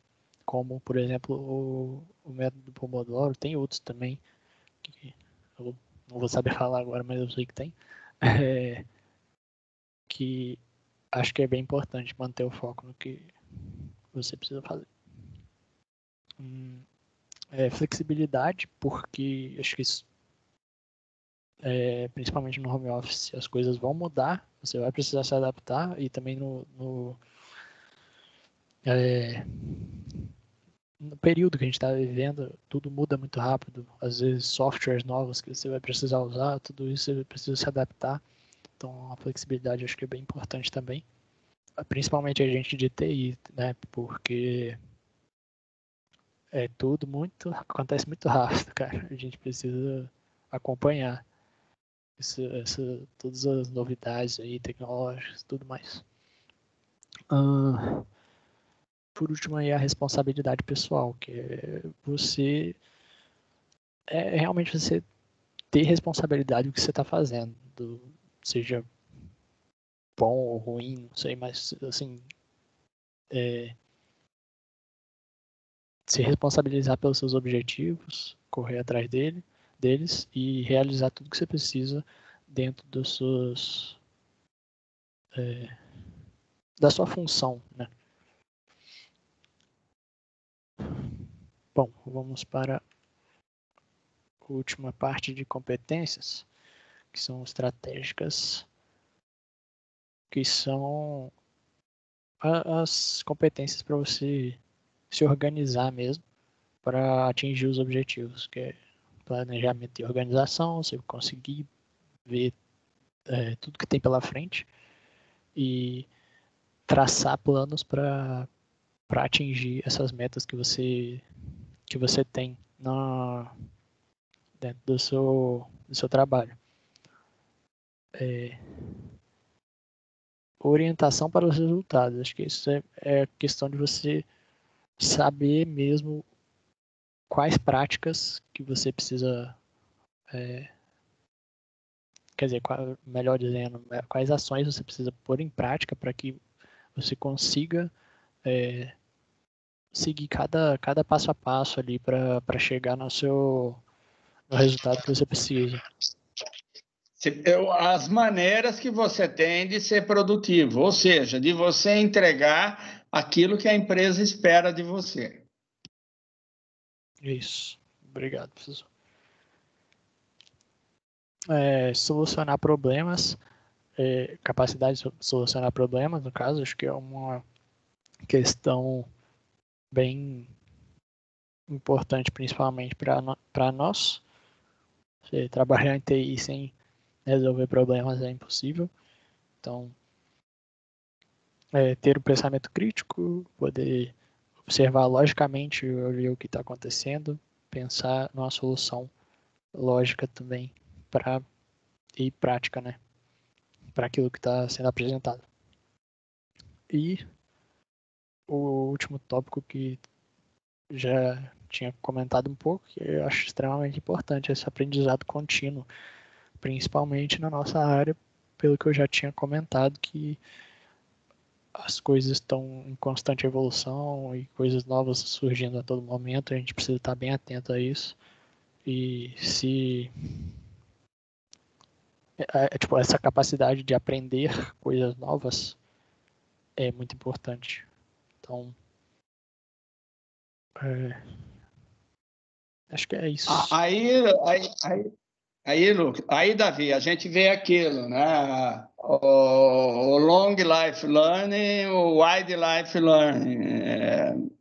como, por exemplo, o método do Pomodoro. Tem outros também, que eu não vou saber falar agora, mas eu sei que tem. que acho que é bem importante manter o foco no que você precisa fazer. Flexibilidade, porque acho que isso, principalmente no home office, as coisas vão mudar, você vai precisar se adaptar, e também no período que a gente está vivendo, tudo muda muito rápido, às vezes softwares novos que você vai precisar usar, tudo isso você precisa se adaptar, então a flexibilidade acho que é bem importante também, principalmente a gente de TI, né, porque acontece muito rápido, cara, a gente precisa acompanhar todas as novidades aí, tecnológicas, tudo mais. Por último aí a responsabilidade pessoal, que é realmente você ter responsabilidade do que você está fazendo, seja bom ou ruim, não sei, mas assim, se responsabilizar pelos seus objetivos, correr atrás deles e realizar tudo que você precisa dentro da sua função, né? Bom, vamos para a última parte de competências, que são estratégicas, que são as competências para você se organizar mesmo para atingir os objetivos, que é planejamento e organização, você conseguir ver tudo que tem pela frente e traçar planos para atingir essas metas que você tem dentro do seu trabalho. Orientação para os resultados. Acho que isso é questão de você saber mesmo quais práticas que você precisa, melhor dizendo, quais ações você precisa pôr em prática para que você consiga seguir cada passo a passo ali para chegar no resultado que você precisa. As maneiras que você tem de ser produtivo, ou seja, de você entregar aquilo que a empresa espera de você. Isso. Obrigado, professor. Solucionar problemas, capacidade de solucionar problemas, no caso, acho que é uma questão bem importante, principalmente para nós. Você trabalhar em TI sem resolver problemas é impossível. Então, ter um pensamento crítico, poder observar logicamente o que está acontecendo, pensar numa solução lógica também e prática, né? Para aquilo que está sendo apresentado. E o último tópico que já tinha comentado um pouco, que eu acho extremamente importante, esse aprendizado contínuo, principalmente na nossa área, pelo que eu já tinha comentado, que as coisas estão em constante evolução e coisas novas surgindo a todo momento, a gente precisa estar bem atento a isso. E essa capacidade de aprender coisas novas é muito importante. Então, acho que é isso. Aí, Davi, a gente vê aquilo, né? O long life learning, o wide life learning.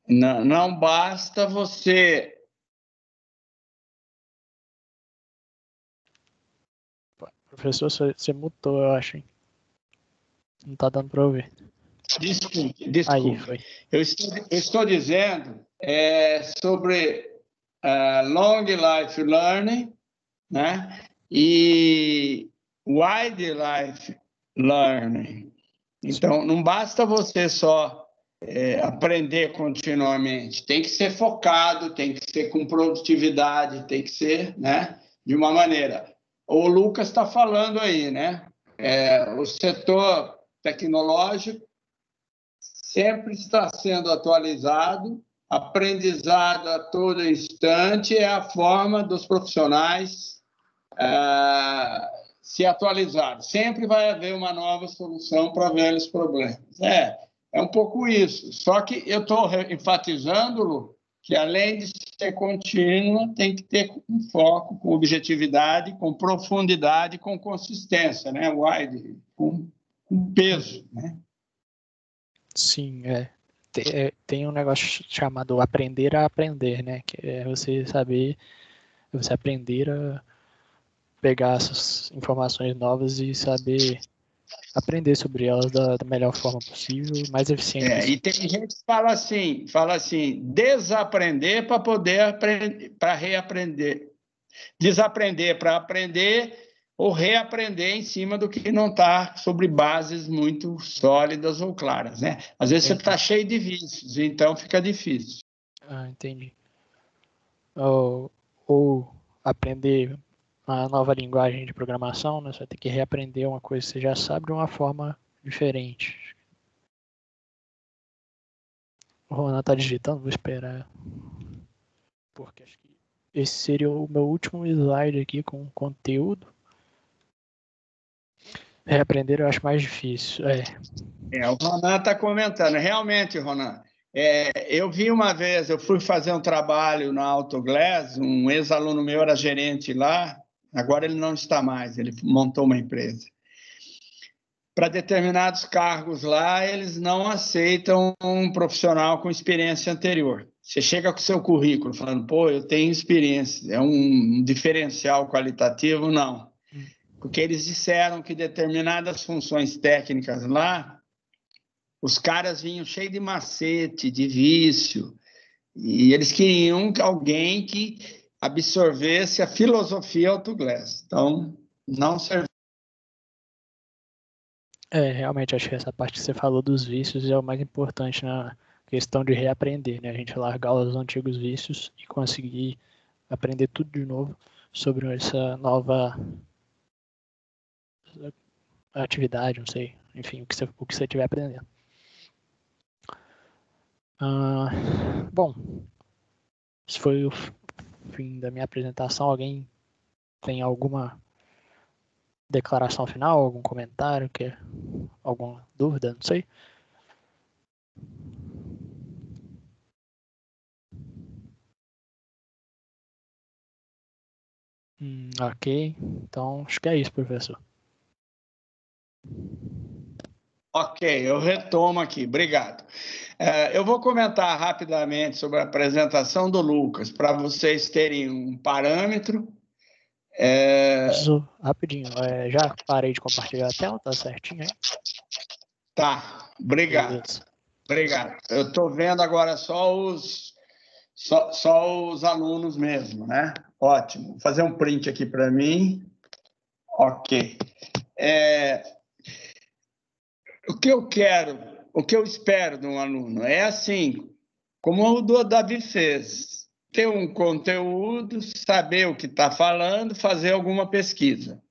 Não basta você... Professor, você mutou, eu acho, hein? Não está dando para ouvir. Desculpe. Aí, foi. Eu estou dizendo sobre long life learning, né? E wide life learning. Então, não basta você só aprender continuamente, tem que ser focado, tem que ser com produtividade, tem que ser, né, de uma maneira. O Lucas está falando aí, né? O setor tecnológico sempre está sendo atualizado, aprendizado a todo instante é a forma dos profissionais se atualizar. Sempre vai haver uma nova solução para velhos problemas. É um pouco isso. Só que eu estou enfatizando, Lu, que além de ser contínua, tem que ter um foco, com objetividade, com profundidade, com consistência, né? Wide, com peso, né? Sim, tem um negócio chamado aprender a aprender, né? Que é você aprender a pegar essas informações novas e saber aprender sobre elas da melhor forma possível, mais eficiente possível. E tem gente que fala assim, desaprender para poder aprender, para reaprender. Desaprender para aprender ou reaprender em cima do que não está sobre bases muito sólidas ou claras, né? Às vezes você está cheio de vícios, então fica difícil. Entendi. Ou aprender uma nova linguagem de programação, né? Você vai ter que reaprender uma coisa que você já sabe de uma forma diferente. O Ronan está digitando, vou esperar. Porque acho que esse seria o meu último slide aqui com conteúdo. Reaprender eu acho mais difícil. O Ronan está comentando. Realmente, Ronan, eu vi uma vez, eu fui fazer um trabalho na Autoglass, um ex-aluno meu era gerente lá, agora ele não está mais, ele montou uma empresa. Para determinados cargos lá, eles não aceitam um profissional com experiência anterior. Você chega com o seu currículo falando, pô, eu tenho experiência, é um diferencial qualitativo? Não. Porque eles disseram que determinadas funções técnicas lá, os caras vinham cheios de macete, de vício, e eles queriam alguém que absorvesse a filosofia Autoglass. Então, não serviu. Realmente, acho que essa parte que você falou dos vícios é o mais importante na questão de reaprender, né? A gente largar os antigos vícios e conseguir aprender tudo de novo sobre essa nova atividade, não sei, enfim, o que você estiver aprendendo. Bom, esse foi o fim da minha apresentação. Alguém tem alguma declaração final, algum comentário, alguma dúvida, não sei? Ok, então acho que é isso, professor. Ok, eu retomo aqui, obrigado. Eu vou comentar rapidamente sobre a apresentação do Lucas, para vocês terem um parâmetro. Rapidinho, já parei de compartilhar a tela, tá certinho aí? Tá, obrigado. Beleza. Obrigado. Eu estou vendo agora só os alunos mesmo, né? Ótimo. Vou fazer um print aqui para mim. Ok. O que eu espero de um aluno é assim, como o Davi fez, ter um conteúdo, saber o que está falando, fazer alguma pesquisa.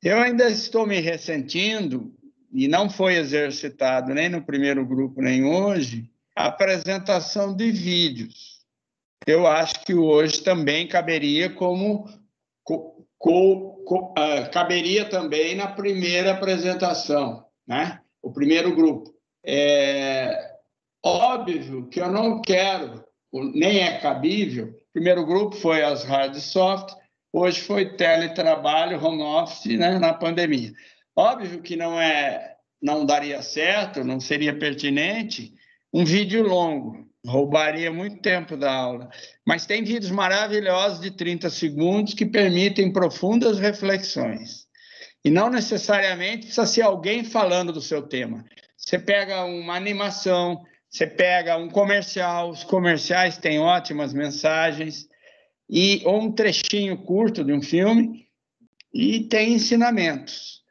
Eu ainda estou me ressentindo, e não foi exercitado nem no primeiro grupo, nem hoje, a apresentação de vídeos. Eu acho que hoje também caberia caberia também na primeira apresentação, né? O primeiro grupo. Óbvio que eu não quero, nem é cabível, o primeiro grupo foi as hard e soft, hoje foi teletrabalho, home office, né, na pandemia. Óbvio que não daria certo, não seria pertinente um vídeo longo, roubaria muito tempo da aula. Mas tem vídeos maravilhosos de 30 segundos que permitem profundas reflexões. E não necessariamente precisa ser alguém falando do seu tema. Você pega uma animação, você pega um comercial, os comerciais têm ótimas mensagens, ou um trechinho curto de um filme, e tem ensinamentos.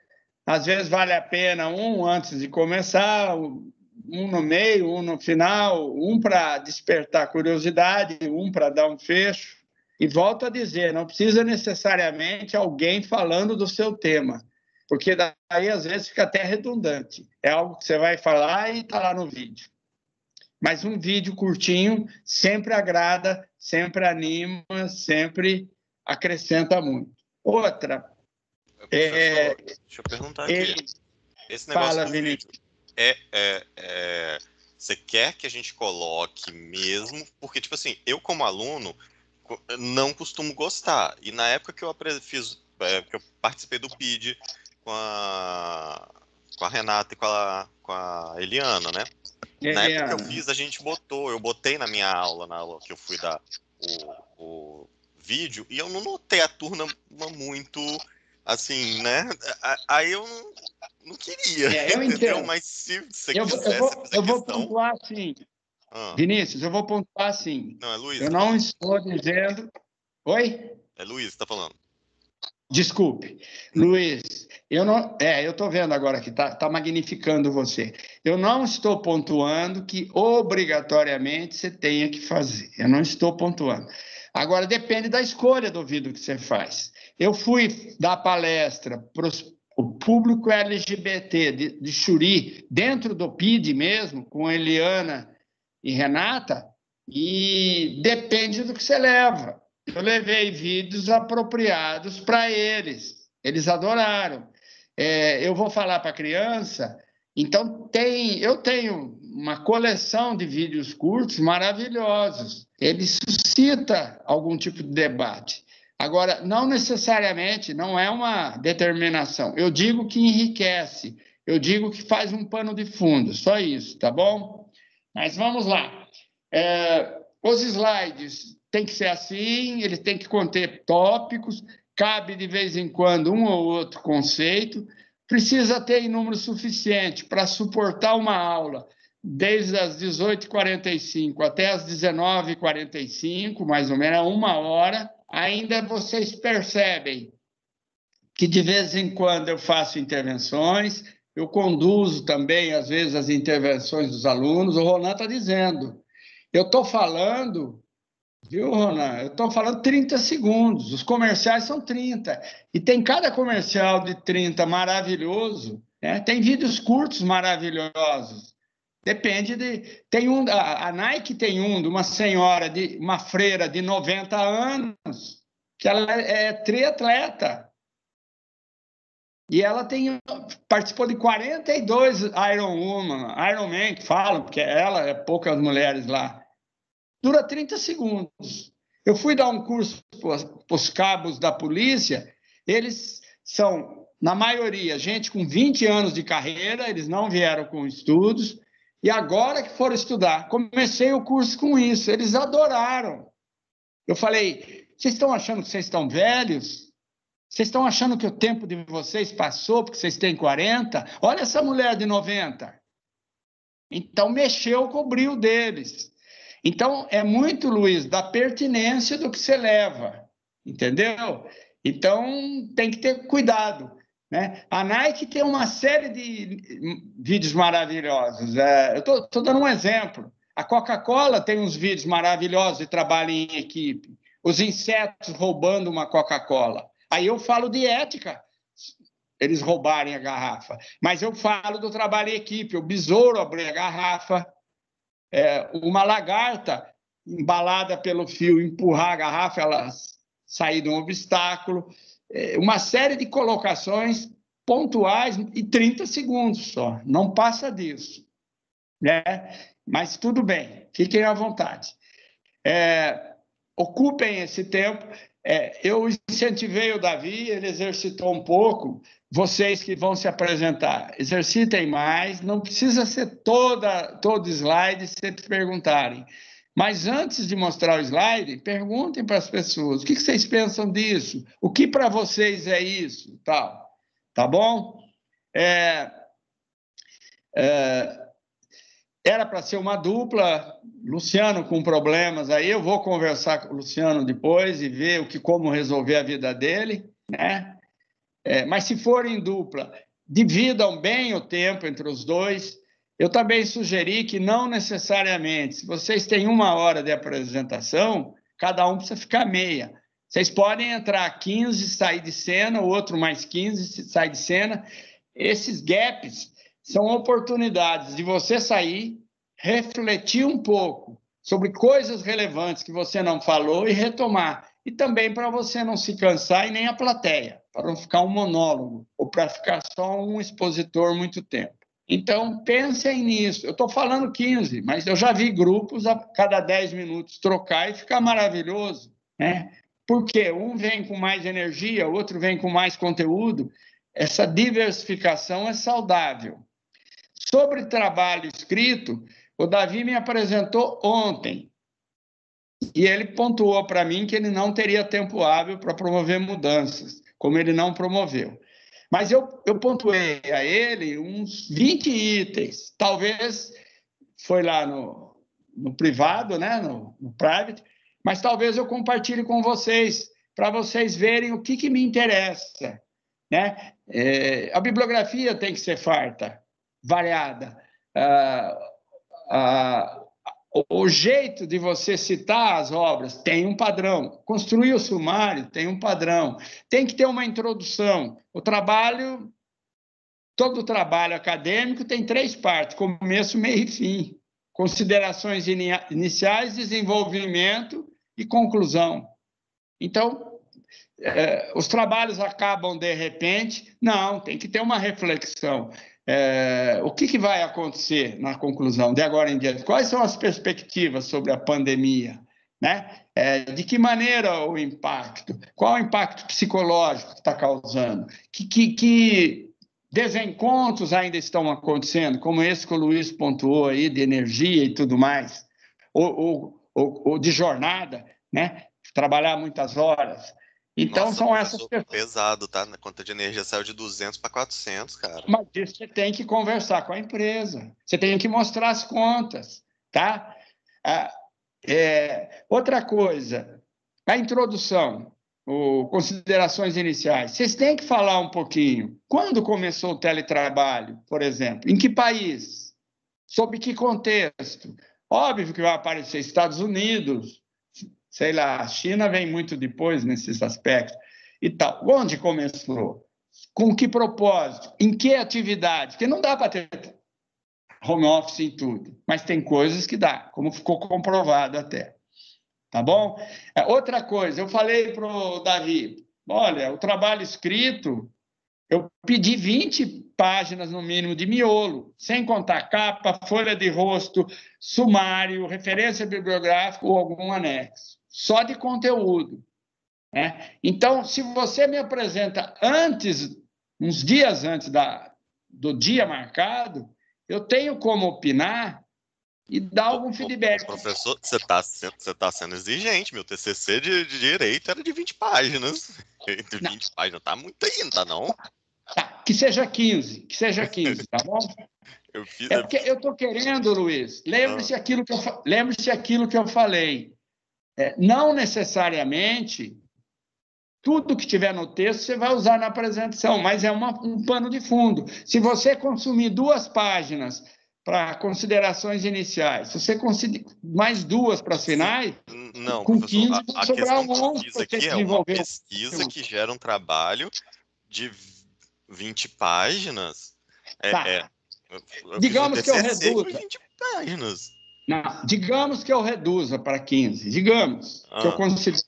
Às vezes vale a pena um antes de começar, um no meio, um no final, um para despertar curiosidade, um para dar um fecho. E volto a dizer, não precisa necessariamente alguém falando do seu tema, porque daí às vezes fica até redundante. É algo que você vai falar e está lá no vídeo. Mas um vídeo curtinho sempre agrada, sempre anima, sempre acrescenta muito. Outra, Professor, deixa eu perguntar aqui. Esse negócio Fala, do Vinícius. vídeo, você quer que a gente coloque mesmo? Porque, tipo assim, eu como aluno não costumo gostar. E na época que eu que eu participei do PID com a Renata e com a Eliana, né? Na época que eu fiz, eu botei na minha aula, na aula que eu fui dar o vídeo, e eu não notei a turma muito, assim, né? Aí eu não queria, Eu entendeu? entendo. Mas se você Eu quiser, você fizer vou questão... pontuar assim. Ah, Vinícius, eu vou pontuar assim. não, é Luiz, Eu tá não falando. estou dizendo... Oi? É Luiz, tá falando. Desculpe. Luiz, eu não... eu estou vendo agora que tá magnificando você. Eu não estou pontuando que obrigatoriamente você tenha que fazer. Eu não estou pontuando. Agora, depende da escolha do vídeo que você faz. Eu fui dar palestra para o público LGBT de Xuri, dentro do PID mesmo, com Eliana e Renata, e depende do que você leva. Eu levei vídeos apropriados para eles. Eles adoraram. Eu vou falar para a criança. Então, eu tenho uma coleção de vídeos curtos maravilhosos. Ele suscita algum tipo de debate. Agora, não necessariamente, não é uma determinação. Eu digo que enriquece, eu digo que faz um pano de fundo, só isso, tá bom? Mas vamos lá. Os slides têm que ser assim, eles têm que conter tópicos, cabe de vez em quando um ou outro conceito, precisa ter em número suficiente para suportar uma aula desde as 18h45 até as 19h45, mais ou menos, 1 hora. Ainda vocês percebem que de vez em quando eu faço intervenções, eu conduzo também, às vezes, as intervenções dos alunos. O Ronan está dizendo, eu estou falando, viu, Ronan? Eu estou falando 30 segundos, os comerciais são 30, e tem cada comercial de 30 maravilhoso, né? Tem vídeos curtos maravilhosos, depende de... A Nike tem de uma senhora, uma freira de 90 anos, que ela é triatleta, e ela participou de 42 Ironman, que falam, porque ela é poucas mulheres lá. Dura 30 segundos. Eu fui dar um curso para os cabos da polícia, eles são, na maioria, gente com 20 anos de carreira, eles não vieram com estudos, e agora que foram estudar, comecei o curso com isso, eles adoraram. Eu falei, vocês estão achando que vocês estão velhos? Vocês estão achando que o tempo de vocês passou porque vocês têm 40? Olha essa mulher de 90. Então, mexeu com o brilho deles. Então, é muito, Luiz, da pertinência do que você leva, entendeu? Então, tem que ter cuidado, né? A Nike tem uma série de vídeos maravilhosos. Eu estou dando um exemplo. A Coca-Cola tem uns vídeos maravilhosos de trabalho em equipe. Os insetos roubando uma Coca-Cola. Aí eu falo de ética, eles roubarem a garrafa. Mas eu falo do trabalho em equipe, o besouro abrir a garrafa, uma lagarta embalada pelo fio empurrar a garrafa, ela sair de um obstáculo. Uma série de colocações pontuais e 30 segundos só, não passa disso, né? Mas tudo bem, fiquem à vontade. Ocupem esse tempo. Eu incentivei o Davi, ele exercitou um pouco. Vocês que vão se apresentar, exercitem mais. Não precisa ser todo slide se perguntarem. Mas antes de mostrar o slide, perguntem para as pessoas: o que vocês pensam disso? O que para vocês é isso? Tal. Tá bom? Era para ser uma dupla, Luciano com problemas aí, eu vou conversar com o Luciano depois e ver como resolver a vida dele, né? Mas se forem dupla, dividam bem o tempo entre os dois. Eu também sugeri que não necessariamente, se vocês têm 1 hora de apresentação, cada um precisa ficar meia. Vocês podem entrar 15, sair de cena, o outro mais 15, sair de cena. Esses gaps são oportunidades de você sair, refletir um pouco sobre coisas relevantes que você não falou e retomar. e também para você não se cansar e nem a plateia, para não ficar um monólogo, ou para ficar só um expositor muito tempo. Então, pensem nisso. Eu estou falando 15, mas eu já vi grupos a cada 10 minutos trocar e ficar maravilhoso, né? Porque um vem com mais energia, o outro vem com mais conteúdo. Essa diversificação é saudável. Sobre trabalho escrito, o Davi me apresentou ontem e ele pontuou para mim que ele não teria tempo hábil para promover mudanças, como ele não promoveu. Mas eu pontuei a ele uns 20 itens. Talvez foi lá no privado, né, no private, mas talvez eu compartilhe com vocês, para vocês verem o que me interessa, né? A bibliografia tem que ser farta, variada. O jeito de você citar as obras tem um padrão. Construir o sumário tem um padrão. Tem que ter uma introdução. Todo trabalho acadêmico tem 3 partes: começo, meio e fim. Considerações iniciais, desenvolvimento e conclusão. Então, os trabalhos acabam de repente? Não, tem que ter uma reflexão. O que vai acontecer na conclusão de agora em diante? Quais são as perspectivas sobre a pandemia? Né? De que maneira o impacto? Qual o impacto psicológico que está causando? Que desencontros ainda estão acontecendo, como esse que o Luiz pontuou aí, de energia e tudo mais, ou de jornada, né? Trabalhar muitas horas. Então, Nossa, são essas pesado, tá? Na conta de energia saiu de 200 para 400, cara. Mas isso você tem que conversar com a empresa, você tem que mostrar as contas, tá? Outra coisa, a introdução, considerações iniciais. Vocês têm que falar um pouquinho. Quando começou o teletrabalho, por exemplo? Em que país? Sob que contexto? Óbvio que vai aparecer Estados Unidos, sei lá, a China vem muito depois nesses aspectos e tal. Onde começou? Com que propósito? Em que atividade? Porque não dá para ter home office em tudo, mas tem coisas que dá, como ficou comprovado até. Tá bom? Outra coisa, eu falei para o Davi, olha, o trabalho escrito, eu pedi 20 páginas no mínimo de miolo, sem contar capa, folha de rosto, sumário, referência bibliográfica ou algum anexo, só de conteúdo. Né? Então, se você me apresenta uns dias antes do dia marcado, eu tenho como opinar e dar algum feedback. Professor, você tá sendo exigente. Meu TCC de Direito era de 20 páginas. 20 páginas, tá muito ainda, não? Tá, que seja 15, tá bom? Porque eu estou querendo, Luiz, lembre-se aquilo que eu falei. Não necessariamente tudo que tiver no texto você vai usar na apresentação, mas é um pano de fundo. Se você consumir 2 páginas para considerações iniciais, se você conseguir mais 2 para as finais, não, com professor, 15 vai sobrar 11 que aqui é uma pesquisa que gera um trabalho de 20 páginas. Digamos que eu reduza. 20 páginas. Não, digamos que eu reduza para 15. Digamos que eu considero.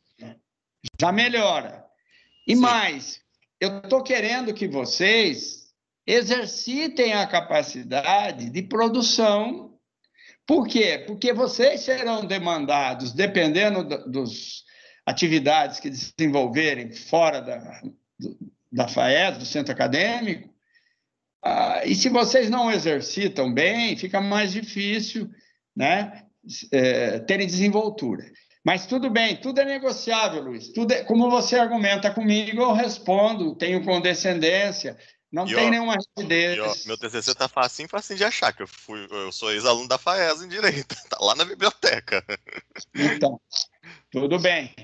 Já melhora. E Sim. mais, eu estou querendo que vocês exercitem a capacidade de produção. Por quê? Porque vocês serão demandados, dependendo das atividades que desenvolverem fora da FAES, do centro acadêmico, e se vocês não exercitam bem, fica mais difícil, né, terem desenvoltura. Mas tudo bem, tudo é negociável, Luiz. Como você argumenta comigo, eu respondo, tenho condescendência, não tem nenhuma rigidez. Meu TCC tá facinho de achar, que eu sou ex-aluno da FAES em Direito, tá lá na biblioteca. Então, tudo bem.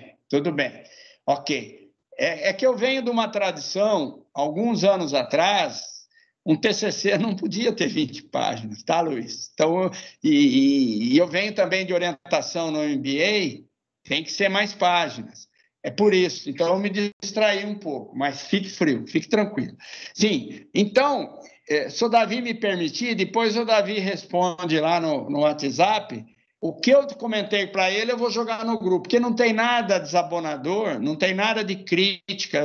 Ok. É que eu venho de uma tradição, alguns anos atrás, um TCC não podia ter 20 páginas, tá, Luiz? Então, e eu venho também de orientação no MBA, tem que ser mais páginas. É por isso. Então, eu me distraí um pouco, mas fique frio, fique tranquilo. Sim, então, se o Davi me permitir, depois o Davi responde lá no WhatsApp, O que eu comentei para ele, eu vou jogar no grupo, porque não tem nada desabonador, não tem nada de crítica,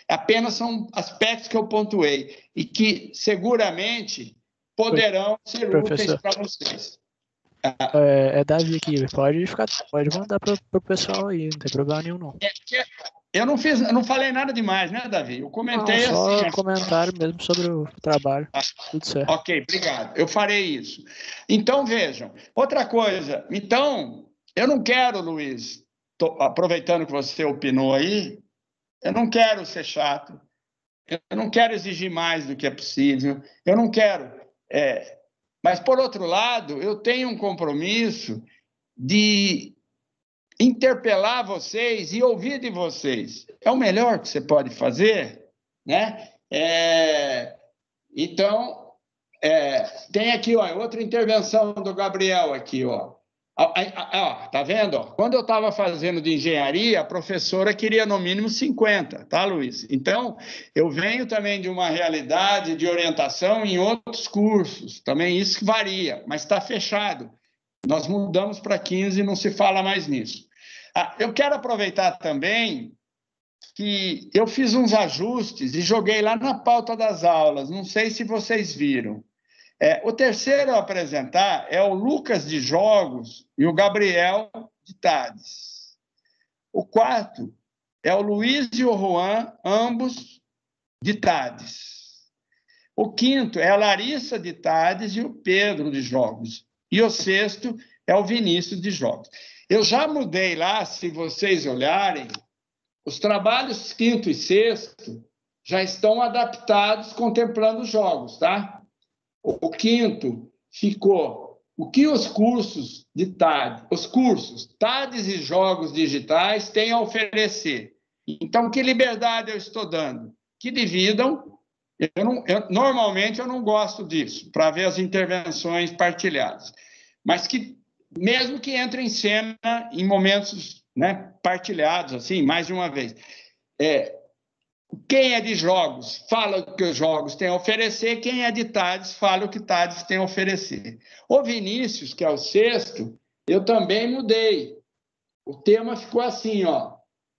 apenas são aspectos que eu pontuei e que seguramente poderão ser úteis Professor, para vocês. é Davi aqui, pode mandar pro pessoal aí, não tem problema nenhum não. Eu não falei nada demais, né, Davi? Eu comentei Não, só assim. comentário mesmo sobre o trabalho. Tudo certo. Ok, obrigado. Eu farei isso. Então, vejam. Outra coisa. Então, eu não quero, Luiz, aproveitando que você opinou aí, eu não quero ser chato. Eu não quero exigir mais do que é possível. Eu não quero. Mas, por outro lado, eu tenho um compromisso de interpelar vocês e ouvir de vocês. É o melhor que você pode fazer, né? Então, tem aqui, ó, outra intervenção do Gabriel aqui, ó. Tá vendo? Ó? Quando eu estava fazendo de engenharia, a professora queria no mínimo 50, tá, Luiz? Então, eu venho também de uma realidade de orientação em outros cursos, também isso varia, mas está fechado. Nós mudamos para 15 e não se fala mais nisso. Eu quero aproveitar também que eu fiz uns ajustes e joguei lá na pauta das aulas, não sei se vocês viram. O terceiro a apresentar é o Lucas de Jogos e o Gabriel de Tades. O quarto é o Luiz e o Juan, ambos de Tades. O quinto é a Larissa de Tades e o Pedro de Jogos. E o sexto é o Vinícius de Jogos. Eu já mudei lá, se vocês olharem, os trabalhos quinto e sexto já estão adaptados contemplando os jogos, tá? O quinto ficou o que os cursos de TAD, os cursos TADs e jogos digitais têm a oferecer. Então, que liberdade eu estou dando? Que dividam. Normalmente eu não gosto disso, para ver as intervenções partilhadas. Mas que, mesmo que entre em cena em momentos, né, partilhados, assim, mais de uma vez. Quem é de jogos fala o que os jogos têm a oferecer, quem é de TADs fala o que TADs têm a oferecer. O Vinícius, que é o sexto, eu também mudei. O tema ficou assim, ó,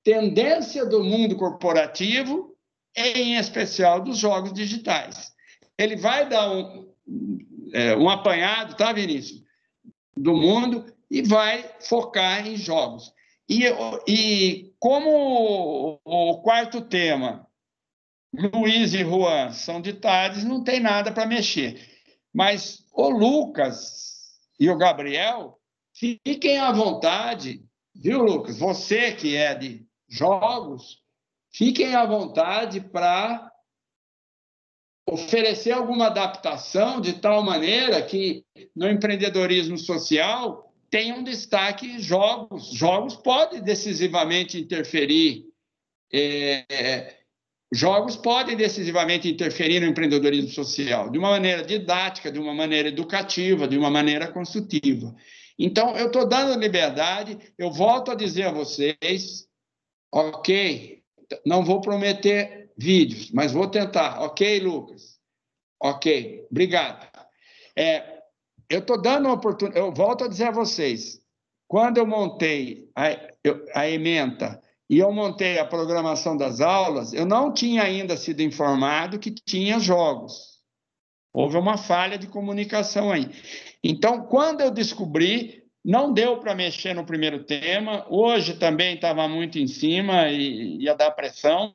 tendência do mundo corporativo, em especial dos jogos digitais. Ele vai dar um apanhado, tá, Vinícius? Do mundo e vai focar em jogos. E como o quarto tema, Luiz e Juan são de TADs, não tem nada para mexer. Mas o Lucas e o Gabriel, fiquem à vontade, viu, Lucas? Você que é de jogos, fiquem à vontade para oferecer alguma adaptação de tal maneira que no empreendedorismo social tenha um destaque jogos. Jogos podem decisivamente interferir. Jogos podem decisivamente interferir no empreendedorismo social, de uma maneira didática, de uma maneira educativa, de uma maneira construtiva. Então, eu estou dando liberdade, eu volto a dizer a vocês, ok, não vou prometer vídeos, mas vou tentar. Ok, Lucas? Ok, obrigado. Eu estou dando uma oportunidade, eu volto a dizer a vocês, quando eu montei a ementa e eu montei a programação das aulas, eu não tinha ainda sido informado que tinha jogos. Houve uma falha de comunicação aí. Então, quando eu descobri, não deu para mexer no primeiro tema, hoje também estava muito em cima e ia dar pressão,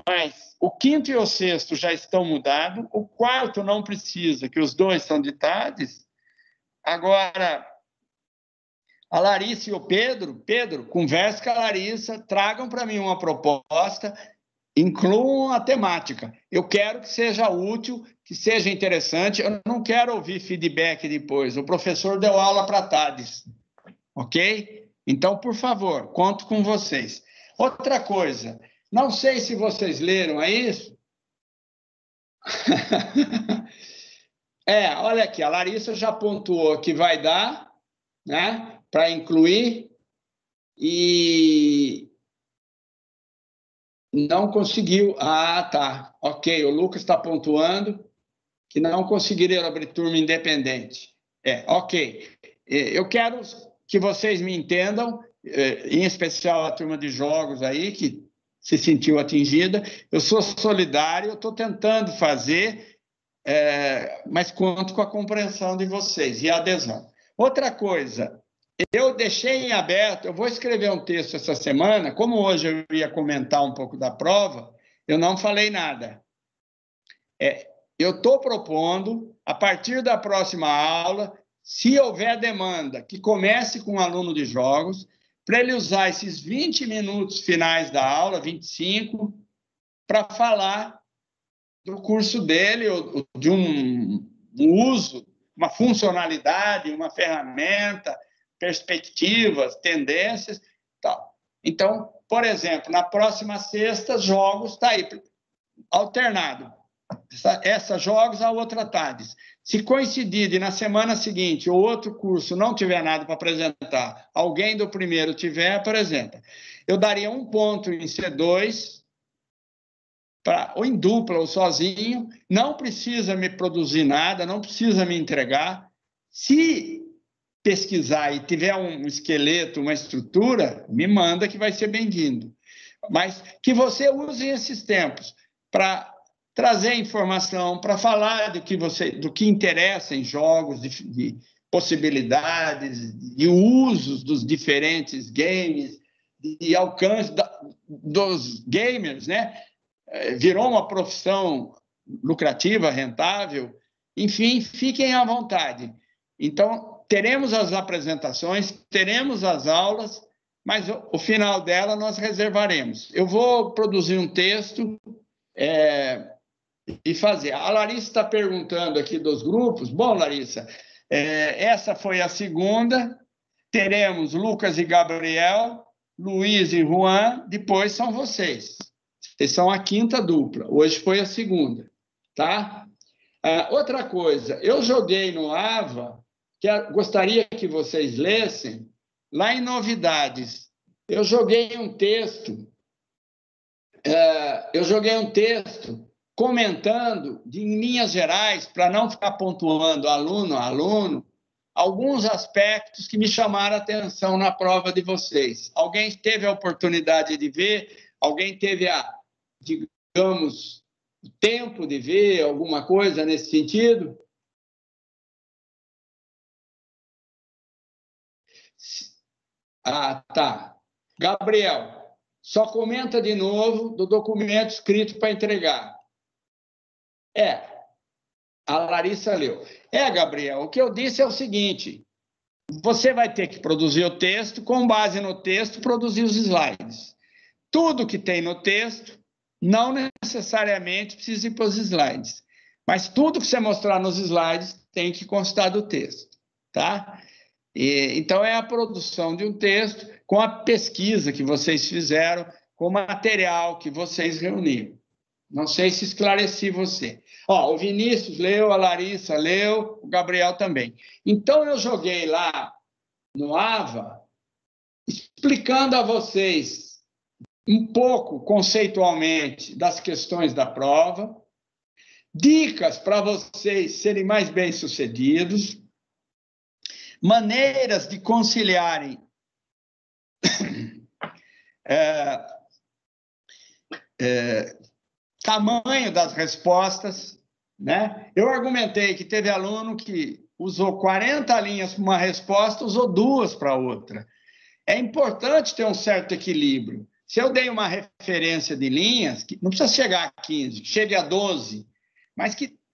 mas o quinto e o sexto já estão mudados, o quarto não precisa, que os dois são de TADs. Agora, a Larissa e o Pedro, converse com a Larissa, tragam para mim uma proposta, incluam a temática. Eu quero que seja útil, que seja interessante, eu não quero ouvir feedback depois. O professor deu aula para TADs, ok? Então, por favor, conto com vocês. Outra coisa, não sei se vocês leram, é isso? Olha aqui, a Larissa já pontuou que vai dar, né, para incluir, e não conseguiu. Tá, ok, o Lucas está pontuando que não conseguiram abrir turma independente. Ok. Eu quero que vocês me entendam, em especial a turma de jogos aí, que se sentiu atingida. Eu sou solidário, eu estou tentando fazer, mas conto com a compreensão de vocês e a adesão. Outra coisa, eu deixei em aberto, eu vou escrever um texto essa semana, como hoje eu ia comentar um pouco da prova, eu não falei nada. Eu estou propondo, a partir da próxima aula, se houver demanda, que comece com um aluno de jogos, para ele usar esses 20 minutos finais da aula, 25, para falar do curso dele, ou de um uso, uma funcionalidade, uma ferramenta, perspectivas, tendências, tal. Então, por exemplo, na próxima sexta, jogos está aí, alternado. Essa jogos, a outra tardes. Se coincidir de na semana seguinte o outro curso não tiver nada para apresentar, alguém do primeiro tiver, apresenta. Eu daria 1 ponto em C2, ou em dupla ou sozinho, não precisa me produzir nada, não precisa me entregar. Se pesquisar e tiver um esqueleto, uma estrutura, me manda que vai ser bem-vindo. Mas que você use esses tempos para trazer informação, para falar do que interessa em jogos, de possibilidades, de usos dos diferentes games, de alcance dos gamers, né? Virou uma profissão lucrativa, rentável. Enfim, fiquem à vontade. Então, teremos as apresentações, teremos as aulas, mas o final dela nós reservaremos. Eu vou produzir um texto e fazer. A Larissa está perguntando aqui dos grupos. Bom, Larissa, essa foi a segunda. Teremos Lucas e Gabriel, Luiz e Juan, depois são vocês. Vocês são a quinta dupla. Hoje foi a segunda, tá? Outra coisa, eu joguei no AVA, que gostaria que vocês lessem, lá em Novidades. Eu joguei um texto comentando, em linhas gerais, para não ficar pontuando aluno a aluno, alguns aspectos que me chamaram a atenção na prova de vocês. Alguém teve a oportunidade de ver? Alguém teve digamos, o tempo de ver alguma coisa nesse sentido? Tá. Gabriel, só comenta de novo do documento escrito para entregar. A Larissa leu. Gabriel, o que eu disse é o seguinte, você vai ter que produzir o texto, com base no texto, produzir os slides. Tudo que tem no texto, não necessariamente precisa ir para os slides, mas tudo que você mostrar nos slides tem que constar do texto, tá? Então, é a produção de um texto com a pesquisa que vocês fizeram, com o material que vocês reuniram. Não sei se esclareci você. O Vinícius leu, a Larissa leu, o Gabriel também. Então, eu joguei lá no AVA, explicando a vocês um pouco conceitualmente das questões da prova, dicas para vocês serem mais bem-sucedidos, maneiras de conciliarem tamanho das respostas, né? Eu argumentei que teve aluno que usou 40 linhas para uma resposta, usou 2 para outra. É importante ter um certo equilíbrio. Se eu dei uma referência de linhas, que não precisa chegar a 15, chegue a 12,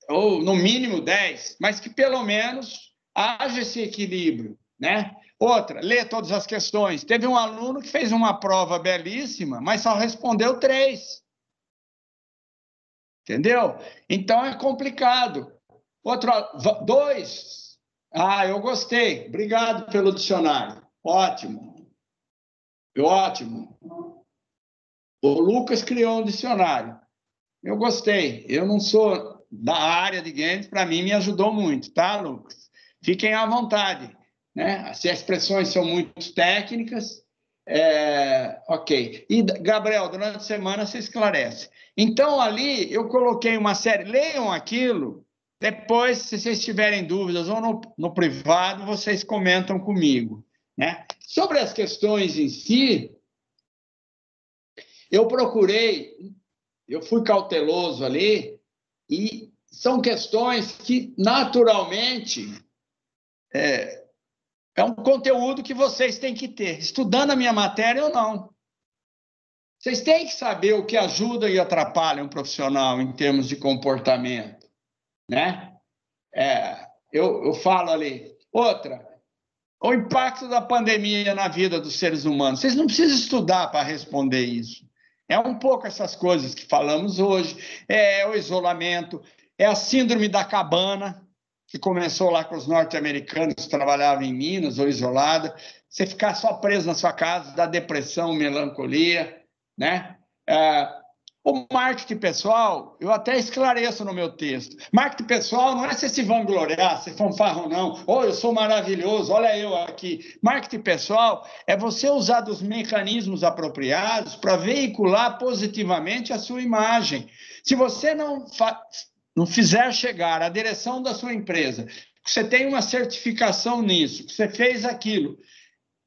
ou no mínimo 10, mas que pelo menos haja esse equilíbrio, né? Outra, ler todas as questões. Teve um aluno que fez uma prova belíssima, mas só respondeu 3. Entendeu? Então é complicado. 2. Eu gostei. Obrigado pelo dicionário. Ótimo. Ótimo. O Lucas criou um dicionário. Eu gostei. Eu não sou da área de games, para mim me ajudou muito, tá, Lucas? Fiquem à vontade, né? Se as expressões são muito técnicas, ok. E, Gabriel, durante a semana você esclarece. Então, ali, eu coloquei uma série... Leiam aquilo Depois, se vocês tiverem dúvidas ou no privado, vocês comentam comigo, né? Sobre as questões em si, eu fui cauteloso ali, e são questões que, naturalmente, é um conteúdo que vocês têm que ter, estudando a minha matéria ou não. Vocês têm que saber o que ajuda e atrapalha um profissional em termos de comportamento, né? Eu falo ali. Outra, o impacto da pandemia na vida dos seres humanos. Vocês não precisam estudar para responder isso. É um pouco essas coisas que falamos hoje. É o isolamento, é a síndrome da cabana, que começou lá com os norte-americanos que trabalhavam em Minas ou isolada. Você ficar só preso na sua casa, dá depressão, melancolia, né? O marketing pessoal, eu até esclareço no meu texto. Marketing pessoal não é você se vangloriar, ser fanfarrão, não. Eu sou maravilhoso, olha eu aqui. Marketing pessoal é você usar dos mecanismos apropriados para veicular positivamente a sua imagem. Se você não fizer chegar à direção da sua empresa, que você tem uma certificação nisso, que você fez aquilo,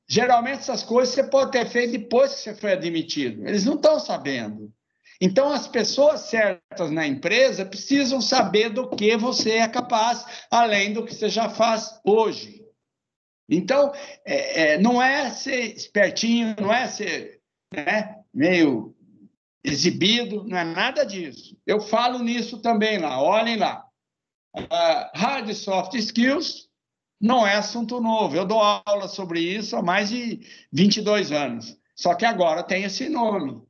geralmente essas coisas você pode ter feito depois que você foi admitido. Eles não estão sabendo. Então, as pessoas certas na empresa precisam saber do que você é capaz, além do que você já faz hoje. Então, não é ser espertinho, não é ser, né, meio exibido, não é nada disso. Eu falo nisso também lá, olhem lá. Hard e soft skills não é assunto novo. Eu dou aula sobre isso há mais de 22 anos. Só que agora tem esse nome.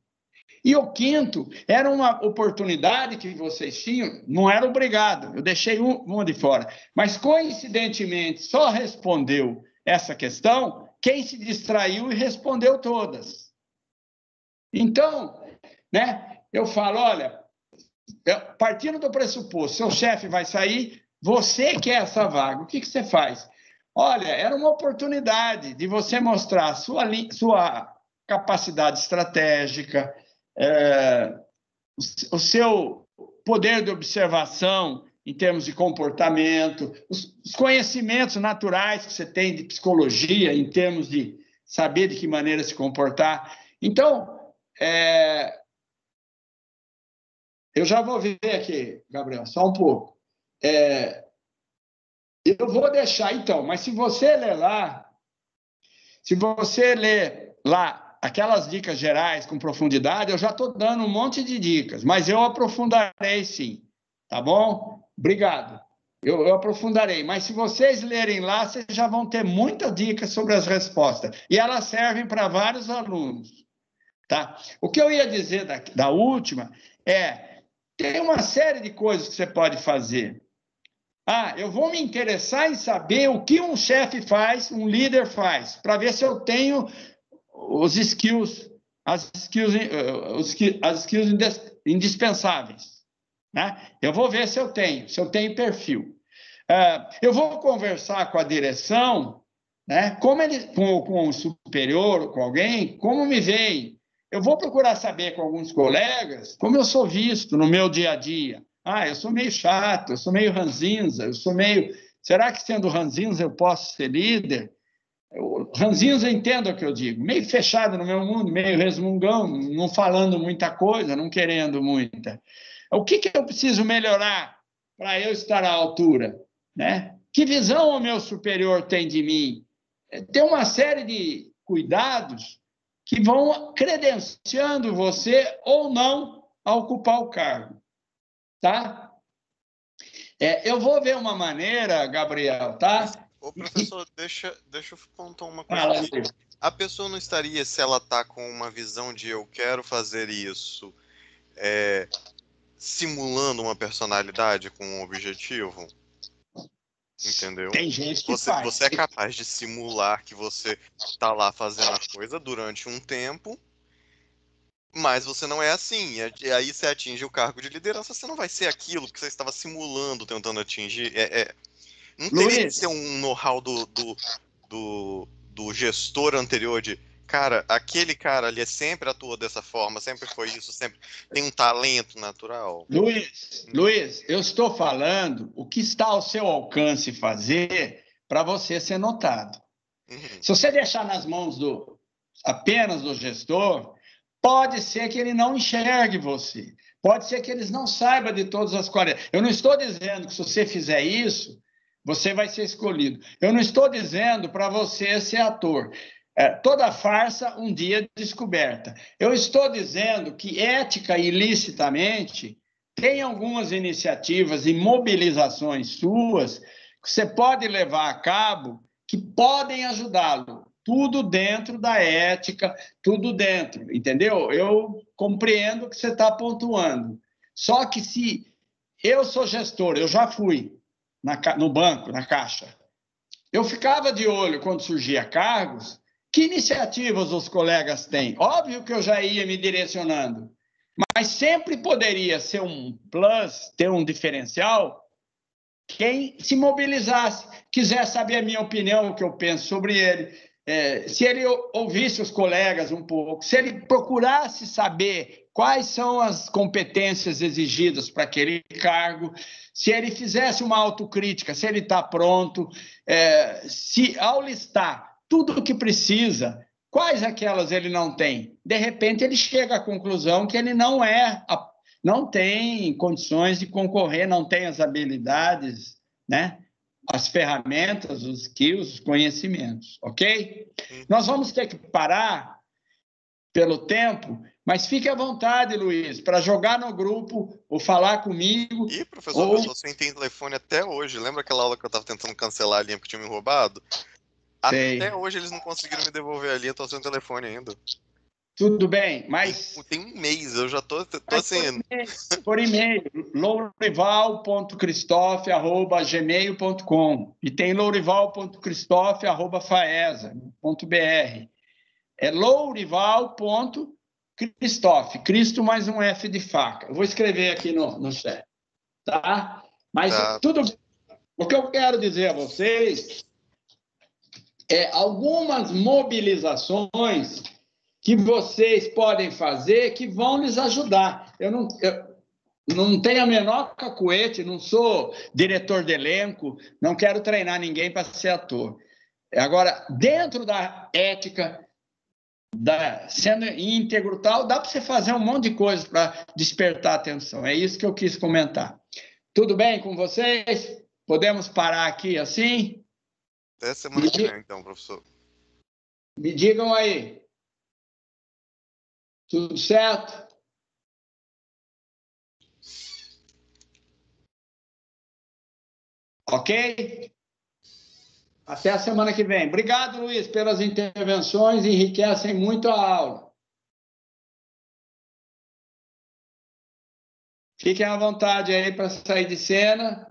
E o quinto era uma oportunidade que vocês tinham, não era obrigado, eu deixei uma de fora. Mas, coincidentemente, só respondeu essa questão quem se distraiu e respondeu todas. Então, né, eu falo, olha, partindo do pressuposto, seu chefe vai sair, você quer essa vaga, o que você faz? Olha, era uma oportunidade de você mostrar sua capacidade estratégica, o seu poder de observação em termos de comportamento, os conhecimentos naturais que você tem de psicologia, em termos de saber de que maneira se comportar. Então, eu já vou ver aqui, Gabriel, só um pouco. Eu vou deixar, então, mas se você ler lá aquelas dicas gerais com profundidade, eu já estou dando um monte de dicas, mas eu aprofundarei sim, tá bom? Obrigado. Eu aprofundarei, mas se vocês lerem lá, vocês já vão ter muitas dicas sobre as respostas, e elas servem para vários alunos, tá? O que eu ia dizer da última tem uma série de coisas que você pode fazer. Eu vou me interessar em saber o que um chefe faz, um líder faz, para ver se eu tenho as skills indispensáveis, né? Eu vou ver se eu tenho perfil. Eu vou conversar com a direção, né? Com o superior, com alguém, como me veem. Eu vou procurar saber com alguns colegas como eu sou visto no meu dia a dia. Eu sou meio chato, eu sou meio ranzinza, será que sendo ranzinza eu posso ser líder? Ranzinza, entenda o que eu digo, meio fechado no meu mundo, meio resmungão, não falando muita coisa, não querendo muita. O que eu preciso melhorar para eu estar à altura, né? Que visão o meu superior tem de mim? Tem uma série de cuidados que vão credenciando você ou não a ocupar o cargo, tá? Eu vou ver uma maneira, Gabriel, tá? Ô, professor, deixa eu contar uma coisa aqui. A pessoa não estaria, se ela está com uma visão de eu quero fazer isso, simulando uma personalidade com um objetivo? Entendeu? Tem gente que faz. Você é capaz de simular que você está lá fazendo a coisa durante um tempo, mas você não é assim. E aí você atinge o cargo de liderança, você não vai ser aquilo que você estava simulando, tentando atingir. Não teria que ser um know-how do gestor anterior de Cara, aquele cara ali sempre atuou dessa forma, sempre foi isso, sempre tem um talento natural. Luiz, eu estou falando o que está ao seu alcance fazer para você ser notado. Uhum. Se você deixar nas mãos apenas do gestor, pode ser que ele não enxergue você. Pode ser que eles não saibam de todas as qualidades. Eu não estou dizendo que se você fizer isso, você vai ser escolhido. Eu não estou dizendo para você ser ator. Toda farsa um dia descoberta. Eu estou dizendo que ética e ilicitamente tem algumas iniciativas e mobilizações suas que você pode levar a cabo que podem ajudá-lo. Tudo dentro da ética, tudo dentro, entendeu? Eu compreendo o que você está pontuando. Só que se eu sou gestor, eu já fui no banco, na Caixa, eu ficava de olho quando surgia cargos, que iniciativas os colegas têm? Óbvio que eu já ia me direcionando, mas sempre poderia ser um plus, ter um diferencial, quem se mobilizasse, quiser saber a minha opinião, o que eu penso sobre ele, se ele ouvisse os colegas um pouco, se ele procurasse saber quais são as competências exigidas para aquele cargo, se ele fizesse uma autocrítica, se ele está pronto, se ao listar tudo o que precisa, quais aquelas ele não tem, de repente ele chega à conclusão que ele não tem condições de concorrer, não tem as habilidades, né? As ferramentas, os skills, os conhecimentos, ok? Nós vamos ter que parar pelo tempo, mas fique à vontade, Luiz, para jogar no grupo ou falar comigo. Ih, professor, eu tô sem telefone até hoje. Lembra aquela aula que eu tava tentando cancelar a linha porque tinha me roubado? Sei. Até hoje eles não conseguiram me devolver a linha, eu tô sem telefone ainda. Tudo bem, mas... Tem um mês, eu já tô assim... Por e-mail, lourival.cristof@gmail.com e tem lourival.cristof@faesa.br. É lourival.cristof, Cristo mais um F de faca. Eu vou escrever aqui no chat, tá? Mas Tá. tudo bem. O que eu quero dizer a vocês algumas mobilizações que vocês podem fazer que vão lhes ajudar. Eu não tenho a menor cacuete, não sou diretor de elenco, não quero treinar ninguém para ser ator. Agora, dentro da ética, sendo íntegro tal, dá para você fazer um monte de coisas para despertar a atenção. É isso que eu quis comentar. Tudo bem com vocês? Podemos parar aqui assim? Até semana que vem, então, professor. Me digam aí. Tudo certo? Ok? Até a semana que vem. Obrigado, Luiz, pelas intervenções, enriquecem muito a aula. Fiquem à vontade aí para sair de cena.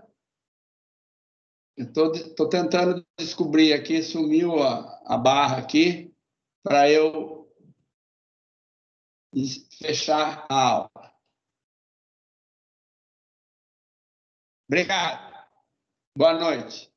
Estou tentando descobrir aqui, sumiu a barra aqui, para eu fechar a aula. Obrigado. Boa noite.